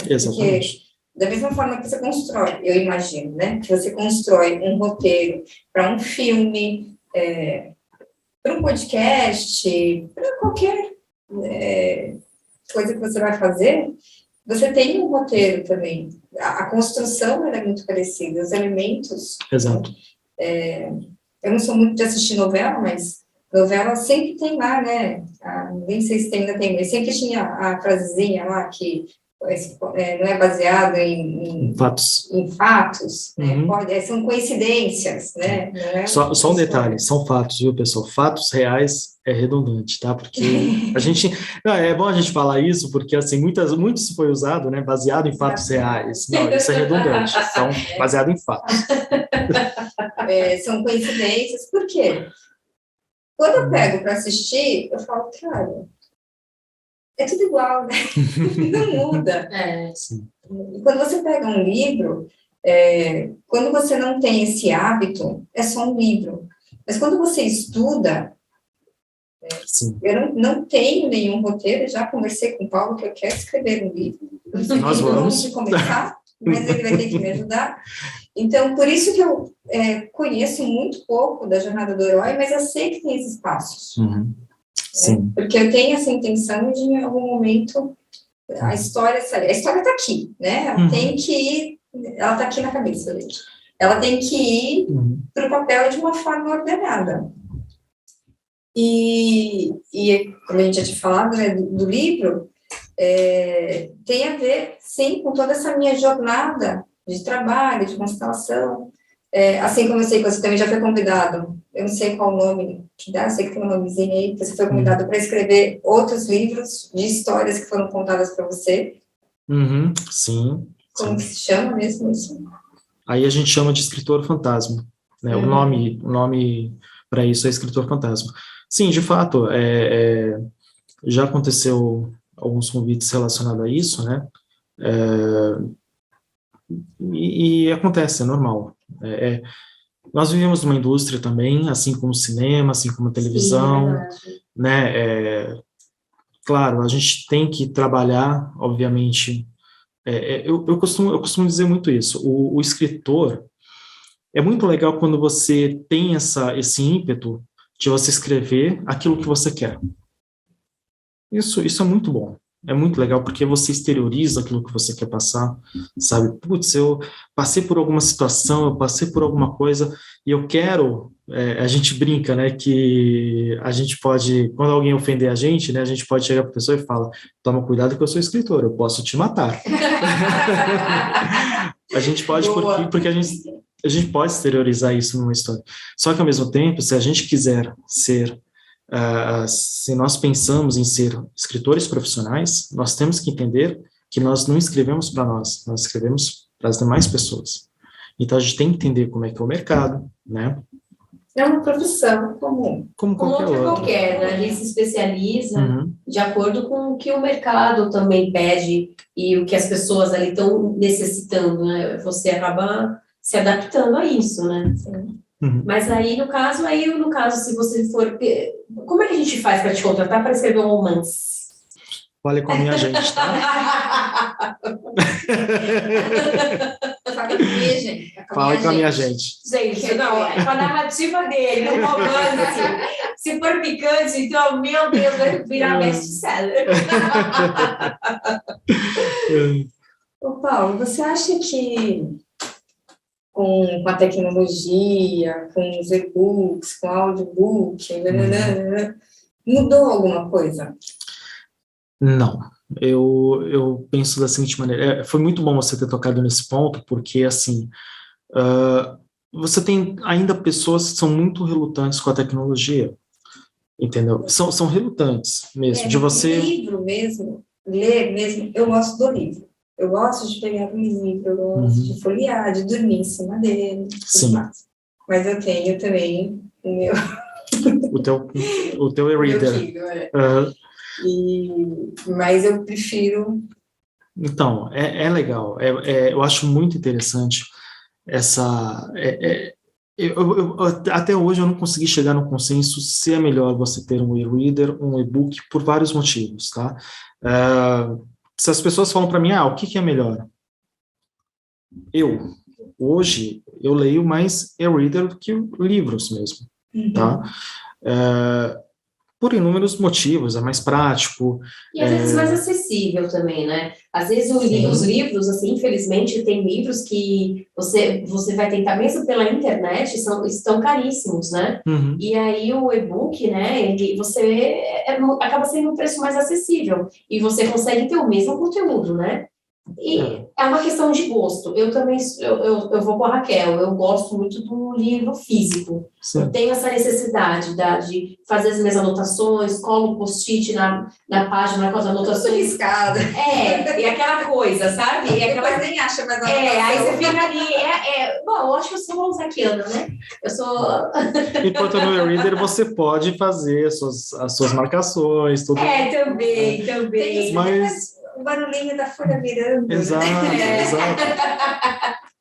S3: Exatamente.
S2: Porque, da mesma forma que você constrói, eu imagino, né? Que você constrói um roteiro para um filme, para um podcast, para qualquer coisa que você vai fazer, você tem um roteiro também. A construção ela é muito parecida, os elementos.
S3: Exato.
S2: Eu não sou muito de assistir novela, mas novela sempre tem lá, né? Nem sei se ainda tem, mas sempre tinha a frasezinha lá que não é baseado em fatos,
S3: uhum.
S2: né? São coincidências, né? Não é
S3: só um detalhe, são fatos, viu, pessoal? Fatos reais é redundante, tá? Porque a gente... Não, é bom a gente falar isso, porque, assim, muitos foi usado, né? Baseado em fatos reais. Não, isso é redundante. São baseado em fatos.
S2: São coincidências. Por quê? Quando eu pego para assistir, eu falo, cara, é tudo igual, né? Não muda. E quando você pega um livro, quando você não tem esse hábito, é só um livro. Mas quando você estuda, eu não tenho nenhum roteiro, já conversei com o Paulo que eu quero escrever um livro.
S3: Nós vamos.
S2: De começar, mas ele vai ter que me ajudar. Então, por isso que eu conheço muito pouco da jornada do herói, mas eu sei que tem esses passos.
S3: Uhum. Sim.
S2: Porque eu tenho essa intenção de, em algum momento, a história está aqui, né? Ela tem que ir, ela está aqui na cabeça, gente. Ela tem que ir para o papel de uma forma ordenada. E como a gente já tinha falado, né, do livro, tem a ver, sim, com toda essa minha jornada de trabalho, de constelação. Assim como eu sei que você também já foi convidado, eu não sei qual o nome que dá, eu sei que tem um nomezinho aí, que você foi convidado para escrever outros livros de histórias que foram contadas para você.
S3: Uhum, sim.
S2: Como que se chama mesmo isso?
S3: Aí a gente chama de escritor fantasma, né? O nome para isso é escritor fantasma. Sim, de fato, já aconteceu alguns convites relacionados a isso, né? E acontece, é normal. Nós vivemos numa indústria também, assim como o cinema, assim como a televisão, né? Claro, a gente tem que trabalhar, obviamente. Eu costumo dizer muito isso. O escritor, é muito legal quando você tem esse ímpeto de você escrever aquilo que você quer. Isso é muito bom. É muito legal, porque você exterioriza aquilo que você quer passar, sabe? Putz, eu passei por alguma situação, eu passei por alguma coisa, e eu quero... a gente brinca, né, que a gente pode... Quando alguém ofender a gente, né, a gente pode chegar para a pessoa e falar, toma cuidado que eu sou escritor, eu posso te matar. A gente pode, porque a gente pode exteriorizar isso numa história. Só que, ao mesmo tempo, se a gente quiser ser... se nós pensamos em ser escritores profissionais, nós temos que entender que nós não escrevemos para nós escrevemos para as demais pessoas. Então, a gente tem que entender como é que é o mercado, né?
S2: É uma profissão comum.
S3: Como qualquer,
S1: né? A gente se especializa de acordo com o que o mercado também pede e o que as pessoas ali estão necessitando, né? Você acaba se adaptando a isso, né? Mas aí, no caso, se você for... Como é que a gente faz para te contratar para escrever um romance?
S3: Fale com a minha gente, tá?
S2: Fale
S3: com a minha gente.
S1: Gente, não, é com a narrativa dele, um romance. Se for picante, então, meu Deus, vai virar best-seller.
S2: Ô, Paulo, você acha que com a tecnologia, com os e-books, com o audiobook, mudou alguma coisa?
S3: Não, eu penso da seguinte maneira, foi muito bom você ter tocado nesse ponto, porque, assim, você tem ainda pessoas que são muito relutantes com a tecnologia, entendeu? São relutantes mesmo, de você...
S2: Livro mesmo, ler mesmo, eu gosto do livro. Eu gosto de pegar um livro, eu gosto de folhear, de dormir em cima dele.
S3: Sim.
S2: Mas eu tenho também o meu...
S3: o teu e-reader.
S2: Mas eu prefiro...
S3: Então, é legal. Eu acho muito interessante essa... até hoje eu não consegui chegar no consenso se é melhor você ter um e-reader, um e-book, por vários motivos, tá? Se as pessoas falam para mim, o que é melhor? Hoje, eu leio mais e-reader do que livros mesmo, tá? por inúmeros motivos, é mais prático.
S1: E às vezes mais acessível também, né? Às vezes os livros, assim, infelizmente, tem livros que você vai tentar, mesmo pela internet, estão caríssimos, né?
S3: Uhum.
S1: E aí o e-book, né, acaba sendo um preço mais acessível. E você consegue ter o mesmo conteúdo, né? E é uma questão de gosto. Eu também eu vou com a Raquel, eu gosto muito do livro físico.
S3: Sim.
S1: Eu tenho essa necessidade de fazer as minhas anotações, colo um post-it na página com as anotações.
S2: Riscada.
S1: E aquela coisa, sabe? E aquela...
S2: Depois nem acha mais anotação.
S1: aí você fica ali. Bom, eu acho que eu sou uma zaquiana, né? Eu sou...
S3: Enquanto no e-reader você pode fazer as suas marcações, tudo.
S1: Também.
S2: Mas o barulhinho da folha virando.
S3: Exato.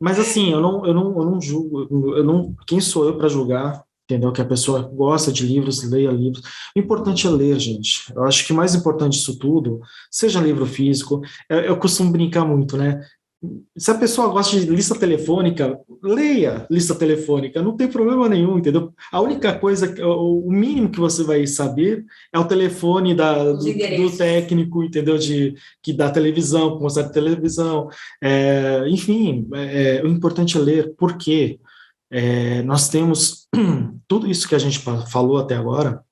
S3: Mas assim, eu não julgo, quem sou eu para julgar, entendeu? Que a pessoa gosta de livros, leia livros. O importante é ler, gente. Eu acho que o mais importante disso tudo, seja livro físico, eu costumo brincar muito, né? Se a pessoa gosta de lista telefônica, leia lista telefônica, não tem problema nenhum, entendeu? A única coisa, o mínimo que você vai saber é o telefone do técnico, entendeu? Que dá televisão, que mostra televisão. Enfim, o importante é ler, porque nós temos tudo isso que a gente falou até agora,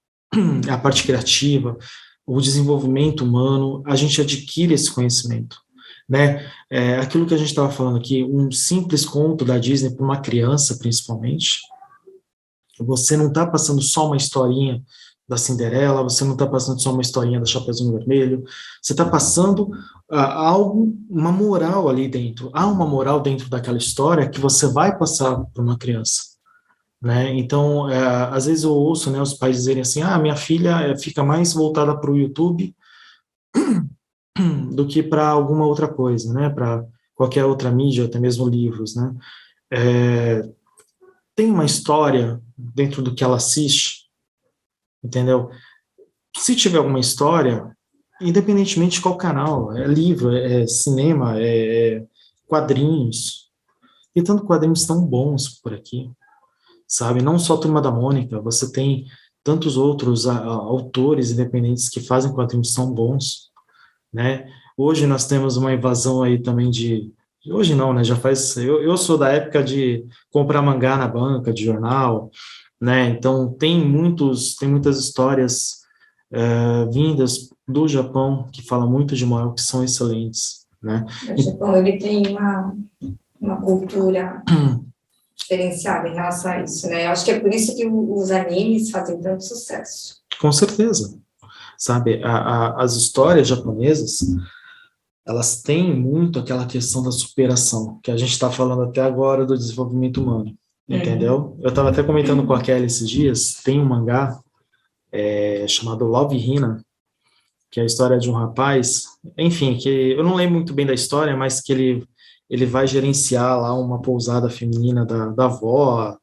S3: a parte criativa, o desenvolvimento humano, a gente adquire esse conhecimento. Né? Aquilo que a gente estava falando aqui, um simples conto da Disney para uma criança, principalmente, você não está passando só uma historinha da Cinderela, você não está passando só uma historinha da Chapeuzinho Vermelho, você está passando uma moral ali dentro. Há uma moral dentro daquela história que você vai passar para uma criança. Né? Então, às vezes eu ouço, né, os pais dizerem assim, minha filha fica mais voltada para o YouTube do que para alguma outra coisa, né? Para qualquer outra mídia, até mesmo livros, né? Tem uma história dentro do que ela assiste, entendeu? Se tiver alguma história, independentemente de qual canal, é livro, é cinema, é quadrinhos, e tanto quadrinhos tão bons por aqui, sabe? Não só a Turma da Mônica, você tem tantos outros autores independentes que fazem quadrinhos tão bons, né? Hoje nós temos uma invasão aí também hoje não, né? Já faz... Eu sou da época de comprar mangá na banca, de jornal, né? Então tem muitas histórias vindas do Japão que falam muito de moral, que são excelentes, né?
S2: O Japão, ele tem uma cultura diferenciada em relação a isso, né? Eu acho que é por isso que os animes fazem tanto sucesso.
S3: Com certeza. Sabe, as histórias japonesas, elas têm muito aquela questão da superação, que a gente está falando até agora do desenvolvimento humano, entendeu? Eu estava até comentando com a Kelly esses dias, tem um mangá chamado Love Hina, que é a história de um rapaz, enfim, que eu não lembro muito bem da história, mas que ele vai gerenciar lá uma pousada feminina da avó,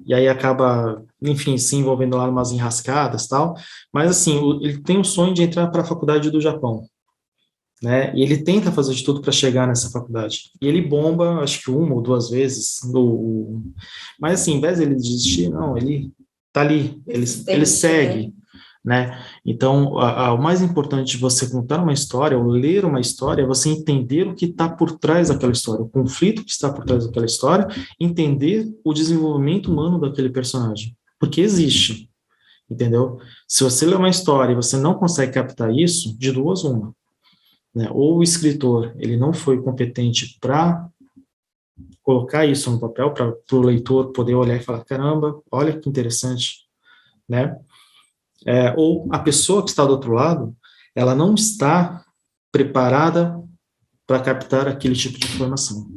S3: e aí acaba, enfim, se envolvendo lá em umas enrascadas e tal, mas assim, ele tem o sonho de entrar para a faculdade do Japão, né, e ele tenta fazer de tudo para chegar nessa faculdade, e ele bomba, acho que 1 ou 2 vezes, mas assim, em vez de ele desistir, não, ele tá ali, ele segue, né? Então, o mais importante de você contar uma história, ou ler uma história, é você entender o que está por trás daquela história, o conflito que está por trás daquela história, entender o desenvolvimento humano daquele personagem, porque existe, entendeu? Se você lê uma história e você não consegue captar isso, de duas uma, né? Ou o escritor, ele não foi competente para colocar isso no papel, para o leitor poder olhar e falar, caramba, olha que interessante, né? Ou a pessoa que está do outro lado, ela não está preparada para captar aquele tipo de informação,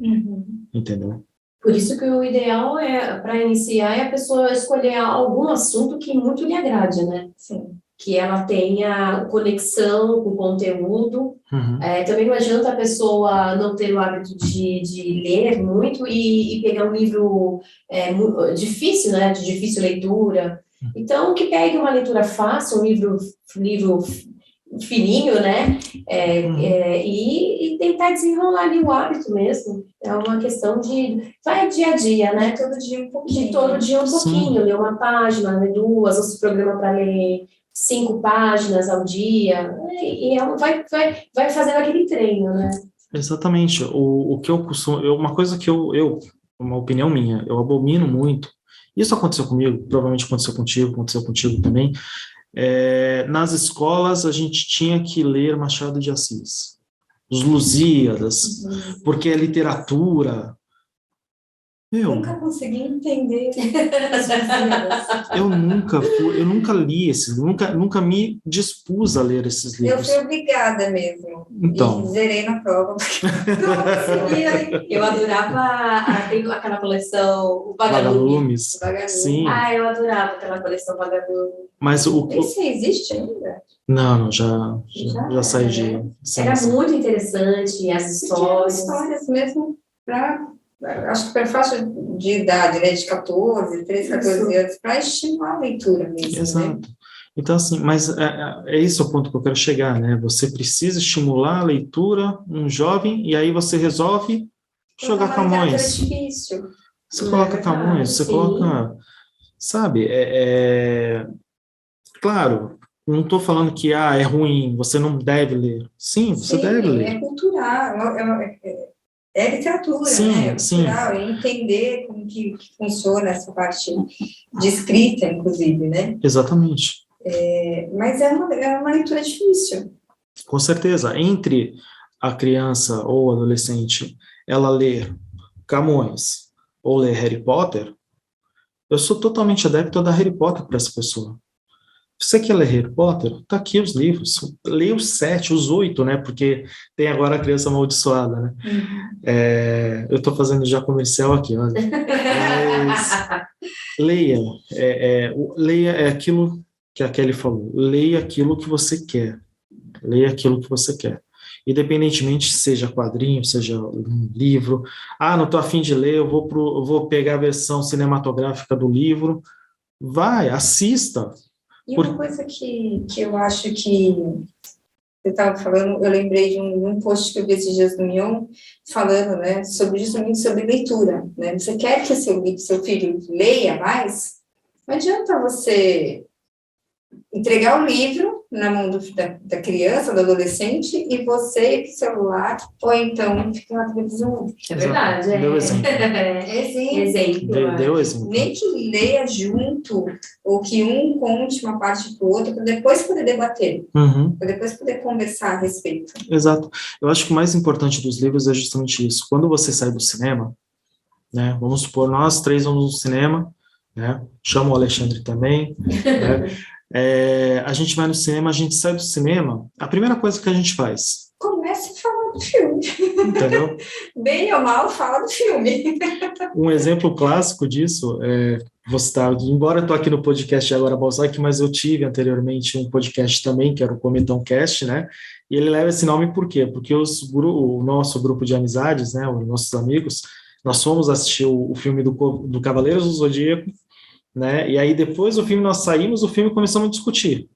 S3: entendeu?
S1: Por isso que o ideal para iniciar, é a pessoa escolher algum assunto que muito lhe agrade, né?
S2: Sim.
S1: Que ela tenha conexão com o conteúdo. Também não adianta a pessoa não ter o hábito de ler muito e pegar um livro difícil, né? De difícil leitura. Então, que pegue uma leitura fácil, um livro fininho, né? E tentar desenrolar ali o hábito mesmo. É uma questão vai dia a dia, né?
S2: Todo dia um pouquinho.
S1: De todo dia um pouquinho,
S3: Sim.
S1: ler uma página, ler duas, ou se programa para ler 5 páginas ao dia, vai fazendo aquele treino, né?
S3: Exatamente. O que eu costumo, uma coisa que uma opinião minha, eu abomino muito. Isso aconteceu comigo, provavelmente aconteceu contigo também. Nas escolas a gente tinha que ler Machado de Assis, os Lusíadas, porque é literatura.
S2: Nunca consegui entender as Lusíadas.
S3: Eu nunca li esses, nunca me dispus a ler esses
S2: Eu
S3: livros.
S2: fui obrigada mesmo.
S3: Então.
S2: E zerei na prova. Não conseguia.
S1: Eu adorava aquela coleção, o Vagalume.
S3: Sim.
S1: Eu adorava aquela coleção Vagalume.
S3: Mas
S2: Esse existe ainda?
S3: Não, já saiu de...
S1: Era muito interessante, as histórias.
S2: Histórias mesmo acho que para faixa de idade, né, de 14 anos, para estimular a leitura mesmo.
S3: Exato.
S2: Né?
S3: Então, assim, mas é esse o ponto que eu quero chegar, né? Você precisa estimular a leitura, um jovem, e aí você resolve jogar Camões.
S2: Difícil.
S3: Você coloca Camões, você coloca... Sabe, claro, não estou falando que é ruim, você não deve ler. Sim, você deve ler.
S2: É cultural, é literatura,
S3: sim,
S2: né? É cultural,
S3: sim.
S2: É entender como que funciona essa parte de escrita, inclusive, né?
S3: Exatamente.
S2: Mas é uma leitura difícil.
S3: Com certeza. Entre a criança ou adolescente, ela ler Camões ou ler Harry Potter, eu sou totalmente adepto a dar Harry Potter para essa pessoa. Você quer ler Harry Potter? Tá aqui os livros. Leia os 7, os 8, né? Porque tem agora a criança amaldiçoada, né? Eu estou fazendo já comercial aqui, olha. Mas leia. Leia aquilo que a Kelly falou. Leia aquilo que você quer. Leia aquilo que você quer. Independentemente seja quadrinho, seja um livro. Não estou afim de ler, eu vou pegar a versão cinematográfica do livro. Vai, assista.
S2: E uma coisa que eu acho que você estava falando, eu lembrei de um post que eu vi esses dias no Mion, falando, né, justamente sobre leitura, né? Você quer que seu filho leia mais? Não adianta você entregar o livro na mão da criança, do adolescente, e você ir pro celular, ou então ficar na televisão.
S1: É verdade.
S3: Deu exemplo.
S1: Exemplo.
S3: Deu exemplo.
S2: Nem que leia junto, ou que um conte uma parte para o outro, para depois poder debater, para depois poder conversar a respeito.
S3: Exato. Eu acho que o mais importante dos livros é justamente isso. Quando você sai do cinema, né, vamos supor, nós 3 vamos no cinema, né, chama o Alexandre também, né, a gente vai no cinema, a gente sai do cinema, a primeira coisa que a gente faz?
S2: Começa a falar do filme.
S3: Entendeu?
S2: Bem ou mal, fala do filme.
S3: Um exemplo clássico disso, vou citar, embora eu estou aqui no podcast agora, Balzac, mas eu tive anteriormente um podcast também, que era o Comentão Cast, né? E ele leva esse nome por quê? Porque o nosso grupo de amizades, né, os nossos amigos, nós fomos assistir o filme do Cavaleiros do Zodíaco, né? E aí depois do filme nós saímos, o filme começamos a discutir.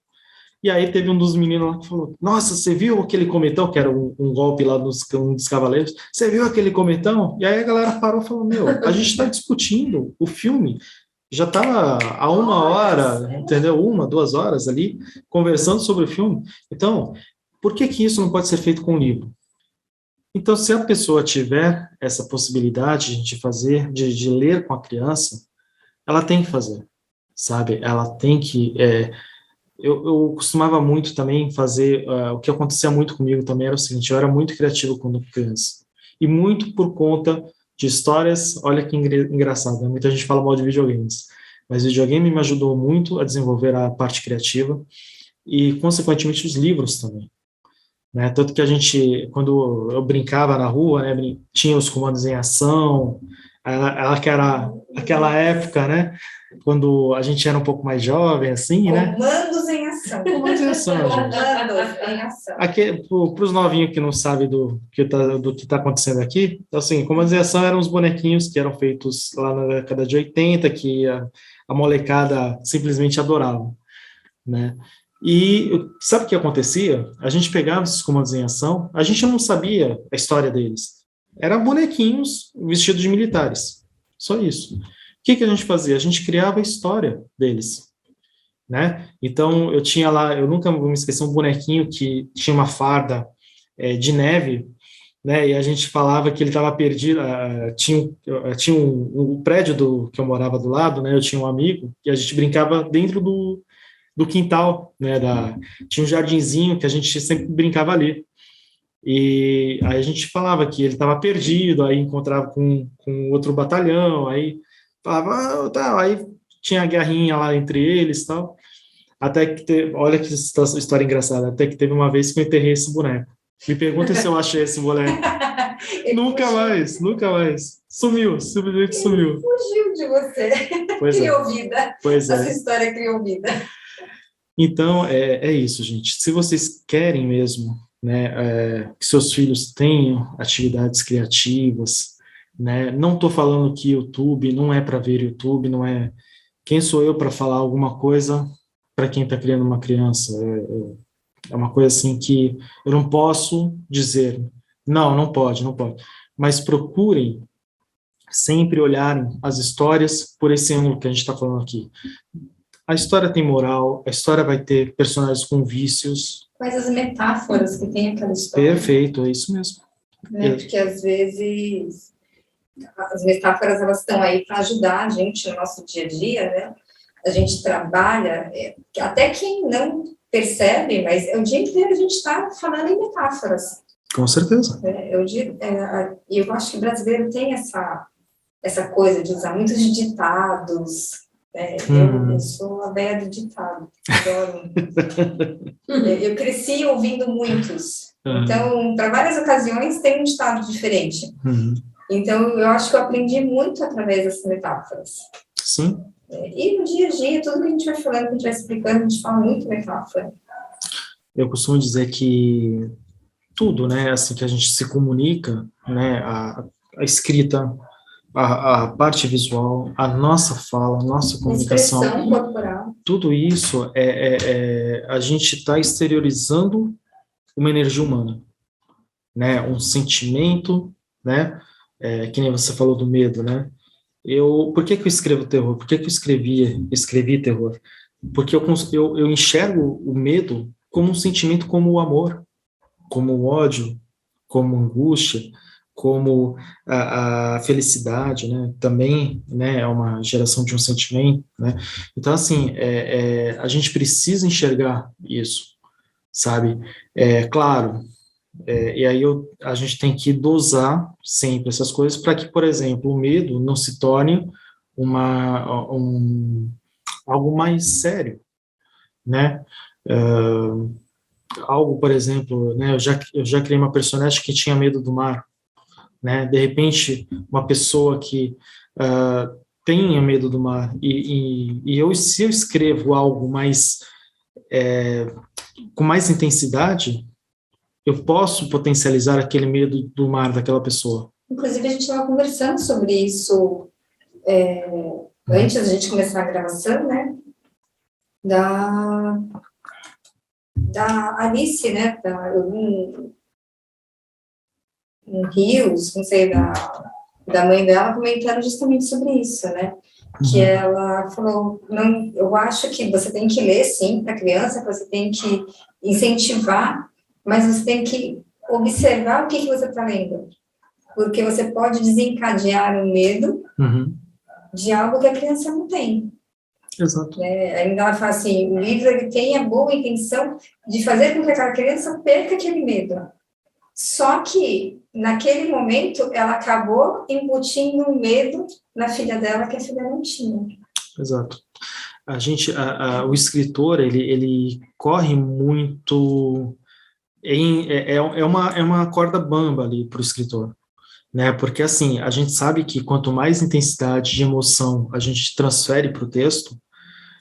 S3: E aí teve um dos meninos lá que falou, nossa, você viu aquele cometão, que era um golpe lá dos Cavaleiros? Você viu aquele cometão? E aí a galera parou e falou, a gente está discutindo o filme, já estava há 1 hora, entendeu? 1, 2 horas ali, conversando sobre o filme. Então, por que isso não pode ser feito com o livro? Então, se a pessoa tiver essa possibilidade de fazer, de ler com a criança, ela tem que fazer, sabe? Ela tem que... Eu costumava muito também fazer... o que acontecia muito comigo também era o seguinte, eu era muito criativo quando criança. E muito por conta de histórias... Olha que engraçado, né? Muita gente fala mal de videogames. Mas videogame me ajudou muito a desenvolver a parte criativa e, consequentemente, os livros também. Né? Tanto que a gente, quando eu brincava na rua, né, tinha os comandos em ação, aquela época, né, quando a gente era um pouco mais jovem, assim, né?
S2: Comandos em ação.
S3: Comandos em ação, gente.
S2: Comandos em ação.
S3: Para os novinhos que não sabem do que está acontecendo aqui, então, assim, comandos em ação eram os bonequinhos que eram feitos lá na década de 80, que a molecada simplesmente adorava, né? E sabe o que acontecia? A gente pegava esses comandos em ação, a gente não sabia a história deles. Eram bonequinhos vestidos de militares. Só isso. O que a gente fazia? A gente criava a história deles, né? Então, eu nunca vou me esquecer um bonequinho que tinha uma farda de neve, né? E a gente falava que ele estava perdido. Tinha um prédio que eu morava do lado, né? Eu tinha um amigo e a gente brincava dentro do quintal, né? Tinha um jardinzinho que a gente sempre brincava ali. E aí a gente falava que ele estava perdido, aí encontrava com outro batalhão, aí falava, tá, aí tinha a guerrinha lá entre eles e tal. Até que olha que história engraçada, até que teve uma vez que eu enterrei esse boneco. Me pergunta se eu achei esse boneco. Nunca mais. Sumiu, simplesmente sumiu.
S2: Fugiu de você. Criou vida. Essa história criou vida.
S3: Então, é isso, gente. Se vocês querem mesmo, né, que seus filhos tenham atividades criativas, né, não estou falando que YouTube não é para ver YouTube, não é... Quem sou eu para falar alguma coisa para quem está criando uma criança? É uma coisa assim que eu não posso dizer, não pode. Mas procurem sempre olharem as histórias por esse ângulo que a gente está falando aqui. A história tem moral, a história vai ter personagens com vícios.
S2: Quais as metáforas que tem aquela história?
S3: Perfeito, é isso mesmo.
S2: Né? Porque às vezes as metáforas elas estão aí para ajudar a gente no nosso dia a dia, né? A gente trabalha, até quem não percebe, mas o dia inteiro a gente está falando em metáforas.
S3: Com certeza.
S2: Eu acho que o brasileiro tem essa coisa de usar muitos ditados. Eu sou a véia do ditado. Eu cresci ouvindo muitos. Então, para várias ocasiões, tem um ditado diferente. Então, eu acho que eu aprendi muito através dessas metáforas.
S3: Sim.
S2: E no dia a dia, tudo que a gente vai falando, que a gente vai explicando, a gente fala muito metáfora.
S3: Eu costumo dizer que tudo, né, assim que a gente se comunica, né, a escrita, a parte visual, a nossa fala, a nossa comunicação,
S2: expressão corporal,
S3: tudo isso a gente está exteriorizando uma energia humana, né, um sentimento, né, que nem você falou do medo, né. Por que eu escrevo terror? Por que eu escrevi terror? Porque eu enxergo o medo como um sentimento como o amor, como o ódio, como angústia, como a felicidade, né? Também, né, é uma geração de um sentimento, né? Então, assim, a gente precisa enxergar isso, sabe? Claro, e aí a gente tem que dosar sempre essas coisas para que, por exemplo, o medo não se torne algo mais sério, né? Algo, por exemplo, né, eu já criei uma personagem que tinha medo do mar, né? De repente, uma pessoa que tenha medo do mar se eu escrevo algo mais com mais intensidade, eu posso potencializar aquele medo do mar daquela pessoa.
S2: Inclusive, a gente estava conversando sobre isso antes da gente começar a gravação, né? Da Alice, né? Um Rios, não sei, da mãe dela, comentando justamente sobre isso, né? Que ela falou, não, eu acho que você tem que ler, sim, para a criança, você tem que incentivar, mas você tem que observar o que você está lendo. Porque você pode desencadear um medo de algo que a criança não tem.
S3: Exato.
S2: Ainda ela fala assim, o livro ele tem a boa intenção de fazer com que aquela criança perca aquele medo. Só que, naquele momento, ela acabou embutindo um medo na filha dela que a filha não tinha.
S3: Exato. O escritor, ele corre muito... É uma corda bamba ali para o escritor, né? Porque, assim, a gente sabe que quanto mais intensidade de emoção a gente transfere para o texto,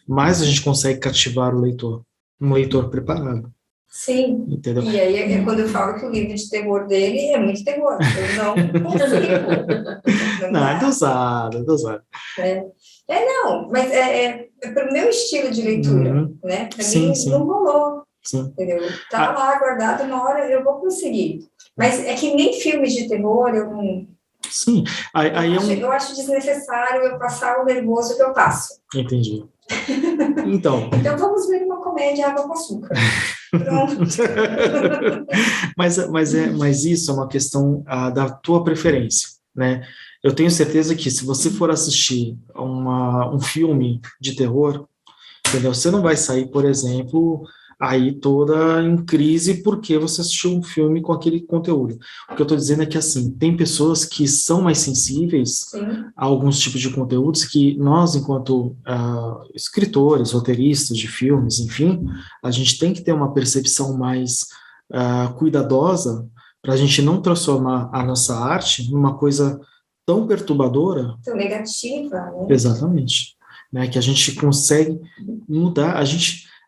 S3: mais a gente consegue cativar o leitor, um leitor preparado.
S2: Sim,
S3: entendeu?
S2: E aí é quando eu falo que o livro de terror dele é muito terror, eu não consigo.
S3: Não, é dosado.
S2: Não, mas é para o meu estilo de leitura, né? Para mim não rolou, entendeu? Tá lá guardado, uma hora eu vou conseguir. Mas é que nem filmes de terror, eu não...
S3: Sim,
S2: eu acho desnecessário eu passar o nervoso que eu passo.
S3: Entendi. Então
S2: vamos ver uma comédia Água com Açúcar. Pronto.
S3: mas isso é uma questão da tua preferência, né? Eu tenho certeza que se você for assistir um filme de terror, entendeu? Você não vai sair, por exemplo, aí toda em crise porque você assistiu um filme com aquele conteúdo. O que eu estou dizendo é que, assim, tem pessoas que são mais sensíveis a alguns tipos de conteúdos que nós, enquanto escritores, roteiristas de filmes, enfim, a gente tem que ter uma percepção mais cuidadosa para a gente não transformar a nossa arte numa coisa tão perturbadora.
S2: Tão negativa, né?
S3: Exatamente. Né, que a gente consegue mudar,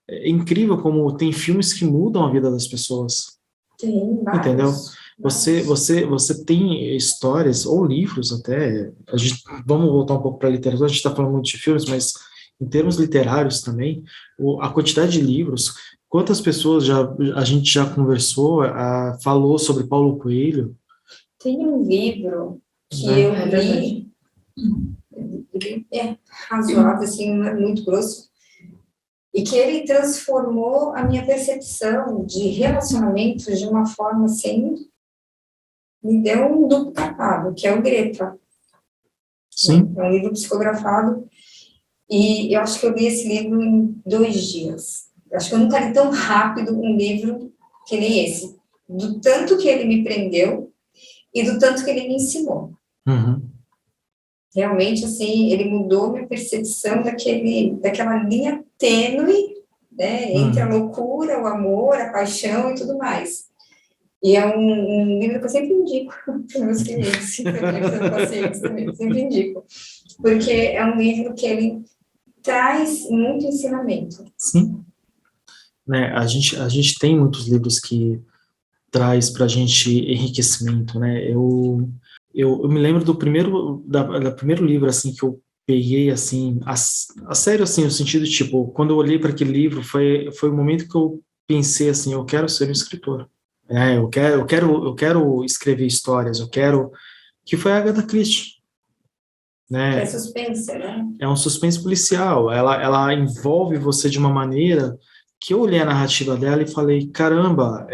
S3: é incrível como tem filmes que mudam a vida das pessoas.
S2: Tem vários.
S3: Entendeu? Você tem histórias, ou livros até, vamos voltar um pouco para a literatura, a gente está falando muito de filmes, mas em termos literários também, a quantidade de livros, quantas pessoas a gente já conversou, falou sobre Paulo Coelho.
S2: Tem um livro que eu li, razoável, assim, não é muito grosso, e que ele transformou a minha percepção de relacionamentos de uma forma, assim, me deu um duplo tapado, que é o Greta.
S3: Sim.
S2: É um livro psicografado, e eu acho que eu li esse livro em 2 dias. Eu acho que eu nunca li tão rápido um livro que nem esse, do tanto que ele me prendeu e do tanto que ele me ensinou.
S3: Uhum.
S2: Realmente, assim, ele mudou minha percepção daquela linha tênue, né, entre a loucura, o amor, a paixão e tudo mais. E é um livro que eu sempre indico para meus clientes, para meus pacientes também, sempre indico. Porque é um livro que ele traz muito ensinamento.
S3: Sim. Né, a gente tem muitos livros que traz para a gente enriquecimento, né? Eu me lembro do primeiro livro assim que eu peguei assim a sério assim, no sentido de, tipo, quando eu olhei para aquele livro foi o momento que eu pensei assim, eu quero ser um escritor, né? Eu quero escrever histórias, que foi a Agatha Christie, né?
S2: É suspense, né?
S3: É um suspense policial, ela envolve você de uma maneira que eu olhei a narrativa dela e falei, caramba,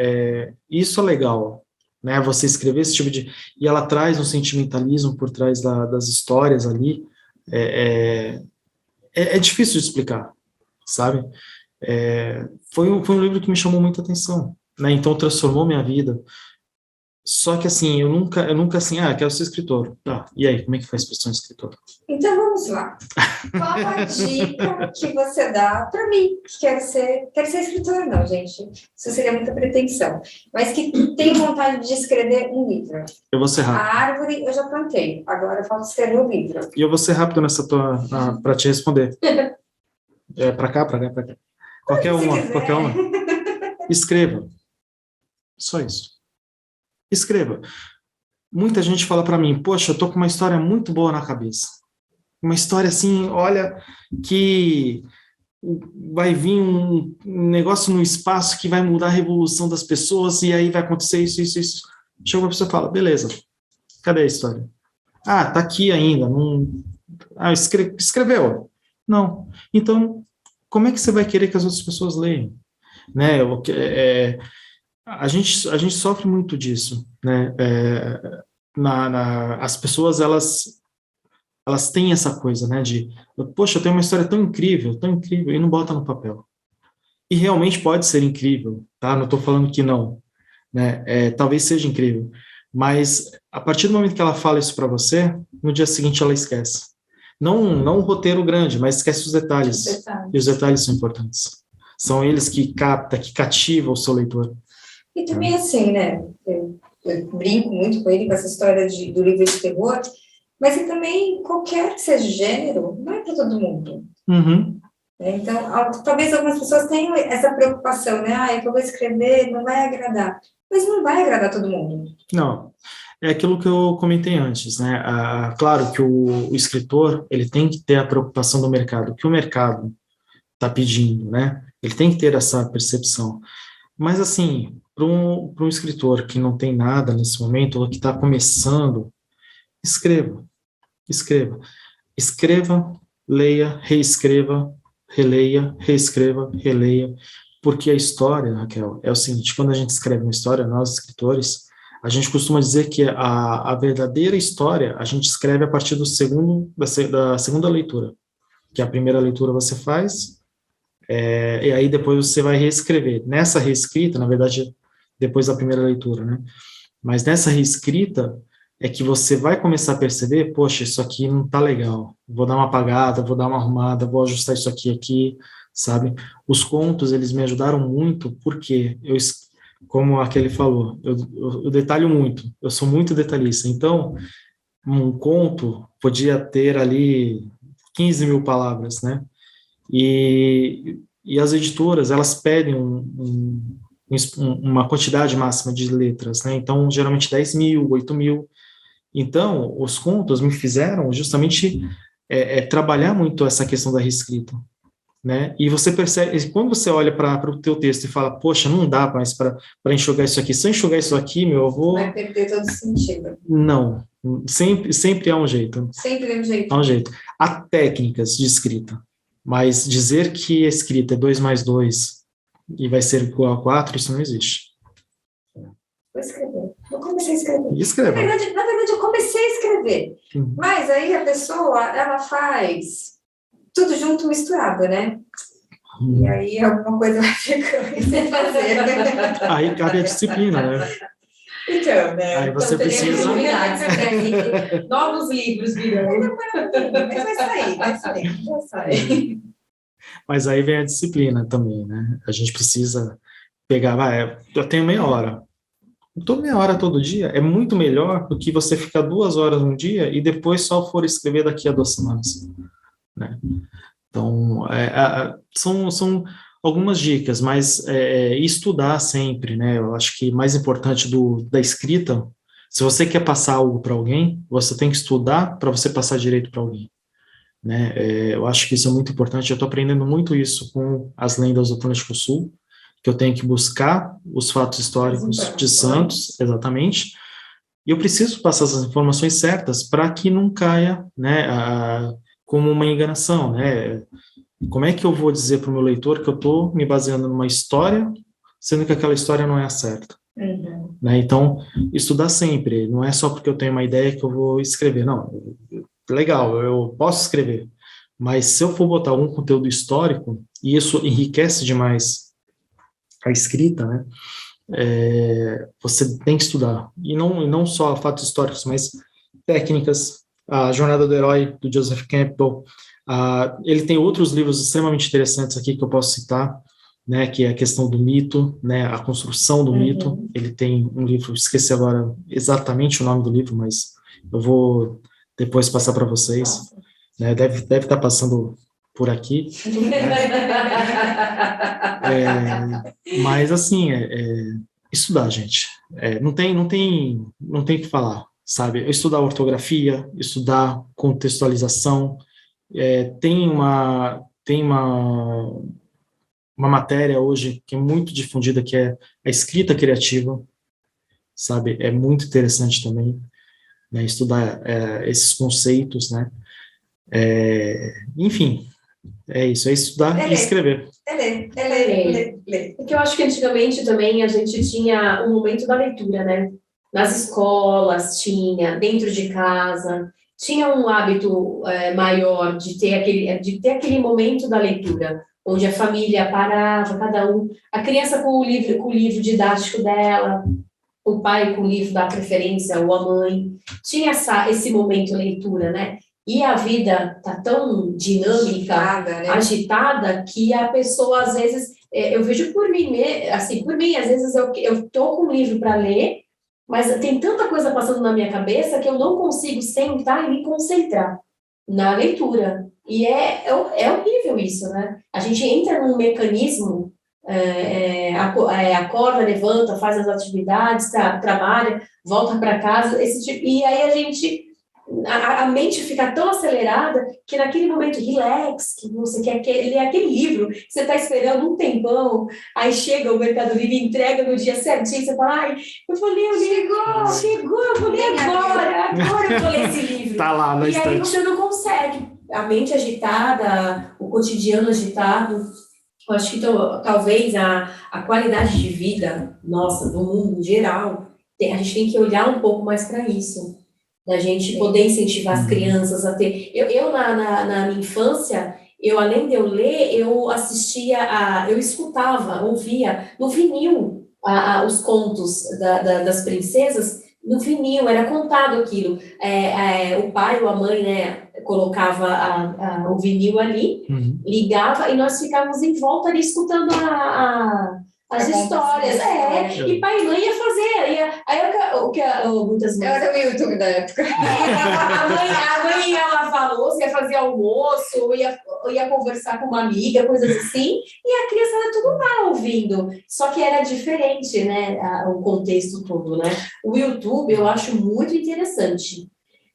S3: isso é legal, né? Você escrever esse tipo de... E ela traz um sentimentalismo por trás das histórias ali. É difícil de explicar, sabe? Foi um livro que me chamou muita atenção, né? Então transformou minha vida. Só que, assim, eu nunca assim, quero ser escritor. Tá, e aí, como é que faz para ser um escritor?
S2: Então, vamos lá. Qual a dica que você dá para mim, que quero ser escritora? Não, gente, isso seria muita pretensão. Mas que tem vontade de escrever um livro.
S3: Eu vou ser rápido.
S2: A árvore eu já plantei, agora falta escrever o livro.
S3: E eu vou ser rápido nessa para te responder. Para cá. Qualquer uma. Escreva. Só isso. Escreva. Muita gente fala para mim, poxa, eu tô com uma história muito boa na cabeça. Uma história assim, olha, que vai vir um negócio no espaço que vai mudar a revolução das pessoas e aí vai acontecer isso. Chega uma pessoa e fala, beleza, cadê a história? Tá aqui ainda. Não... escreveu? Não. Então, como é que você vai querer que as outras pessoas leiam? Né? A gente sofre muito disso, né? As pessoas, elas têm essa coisa, né? De, poxa, eu tenho uma história tão incrível, e não bota no papel. E realmente pode ser incrível, tá? Não estou falando que não, né? Talvez seja incrível, mas a partir do momento que ela fala isso para você, no dia seguinte ela esquece. Não um roteiro grande, mas esquece os detalhes. E os detalhes são importantes. São eles que cativam o seu leitor.
S2: E também assim, né, eu brinco muito com ele com essa história do livro de terror, mas também qualquer que seja gênero, não é para todo mundo.
S3: Uhum.
S2: Então, talvez algumas pessoas tenham essa preocupação, né, eu vou escrever, não vai agradar. Mas não vai agradar todo mundo.
S3: Não. É aquilo que eu comentei antes, né? Claro que o escritor, ele tem que ter a preocupação do mercado, o que o mercado está pedindo, né? Ele tem que ter essa percepção. Mas, assim, para um escritor que não tem nada nesse momento, ou que está começando, escreva, escreva. Escreva, leia, reescreva, releia, reescreva, releia, porque a história, Raquel, é o seguinte, quando a gente escreve uma história, nós, escritores, a gente costuma dizer que a verdadeira história a gente escreve a partir da segunda leitura, que a primeira leitura você faz, e aí depois você vai reescrever. Nessa reescrita, na verdade, depois da primeira leitura, né? Mas nessa reescrita é que você vai começar a perceber, poxa, isso aqui não tá legal, vou dar uma apagada, vou dar uma arrumada, vou ajustar isso aqui, sabe? Os contos, eles me ajudaram muito, porque como aquele falou, eu detalho muito, eu sou muito detalhista, então, um conto podia ter ali 15 mil palavras, né? E as editoras, elas pedem uma quantidade máxima de letras, né? Então, geralmente 10 mil, 8 mil. Então, os contos me fizeram justamente trabalhar muito essa questão da reescrita, né? E você percebe, quando você olha para o teu texto e fala, poxa, não dá mais para enxugar isso aqui. Se eu enxugar isso aqui, meu avô...
S2: Vai perder todo sentido.
S3: Não, sempre há um jeito.
S2: Sempre há um jeito.
S3: Há um jeito. Há técnicas de escrita, mas dizer que a escrita é 2 mais 2 e vai ser igual a 4, isso não existe.
S2: Vou escrever. Eu comecei a escrever.
S3: E escreva.
S2: Na verdade, eu comecei a escrever. Mas aí a pessoa, ela faz tudo junto, misturado, né? E aí alguma coisa vai ficando sem fazer.
S3: Aí cabe a disciplina, né?
S2: Então, né?
S3: Aí você
S1: Então,
S3: precisa...
S1: novidades, né? Novos livros virão.
S2: Mas vai sair.
S3: Mas aí vem a disciplina também, né? A gente precisa pegar... eu tenho meia hora. Então, meia hora todo dia é muito melhor do que você ficar 2 horas um dia e depois só for escrever daqui a 2 semanas, né? Então, são algumas dicas, mas estudar sempre, né? Eu acho que mais importante da escrita, se você quer passar algo para alguém, você tem que estudar para você passar direito para alguém, né? Eu acho que isso é muito importante. Eu estou aprendendo muito isso com as lendas do Atlântico Sul, que eu tenho que buscar os fatos históricos de Santos, exatamente, e eu preciso passar essas informações certas para que não caia, né, como uma enganação, né? Como é que eu vou dizer para o meu leitor que eu estou me baseando numa história, sendo que aquela história não é a certa?
S2: Uhum.
S3: Né? Então, estudar sempre, não é só porque eu tenho uma ideia que eu vou escrever, não, legal, eu posso escrever, mas se eu for botar algum conteúdo histórico, e isso enriquece demais a escrita, né? Você tem que estudar, e não só fatos históricos, mas técnicas. A Jornada do Herói, do Joseph Campbell, ele tem outros livros extremamente interessantes aqui que eu posso citar, né, que é a questão do mito, né, a construção do mito. Ele tem um livro, esqueci agora exatamente o nome do livro, mas eu vou depois passar para vocês, né, deve estar passando por aqui, mas assim, estudar, gente, não tem o que falar, sabe? Estudar ortografia, estudar contextualização, tem uma matéria hoje que é muito difundida, que é a escrita criativa, sabe? É muito interessante também, né? Estudar esses conceitos, né? Enfim, é isso, é estudar e escrever.
S2: Ler.
S1: Porque eu acho que antigamente também a gente tinha um momento da leitura, né? Nas escolas tinha, dentro de casa, tinha um hábito maior de ter aquele momento da leitura, onde a família parava, cada um, a criança com o livro didático dela, o pai com o livro da preferência, ou a mãe, tinha esse momento leitura, né? E a vida tá tão dinâmica, agitada, que a pessoa, às vezes, eu vejo por mim, às vezes eu tô com um livro para ler, mas tem tanta coisa passando na minha cabeça que eu não consigo sentar e me concentrar na leitura. E é horrível isso, né? A gente entra num mecanismo acorda, levanta, faz as atividades, trabalha, volta para casa, e aí a mente fica tão acelerada que naquele momento relax, que você quer ler aquele livro, que você está esperando um tempão, aí chega o Mercado Livre e entrega no dia certinho, você fala, ai, eu vou ler o livro, chegou, eu vou ler agora eu vou ler esse livro.
S3: Tá lá na estante.
S1: E aí você não consegue, a mente agitada, o cotidiano agitado. Eu acho que talvez a qualidade de vida nossa, do mundo em geral, a gente tem que olhar um pouco mais para isso. Da gente poder incentivar as crianças a ter... Eu na minha infância, além de eu ler, eu assistia, eu escutava, ouvia no vinil os contos das princesas, no vinil, era contado aquilo. O pai ou a mãe, né, colocava o vinil ali, ligava, e nós ficávamos em volta ali escutando as histórias, e pai e mãe ia fazer, muitas mães...
S2: Era o YouTube da época.
S1: A mãe ia lavar a louça, ia fazer almoço, ia conversar com uma amiga, coisas assim, e a criança era tudo lá ouvindo, só que era diferente, né, o contexto todo, né? O YouTube eu acho muito interessante,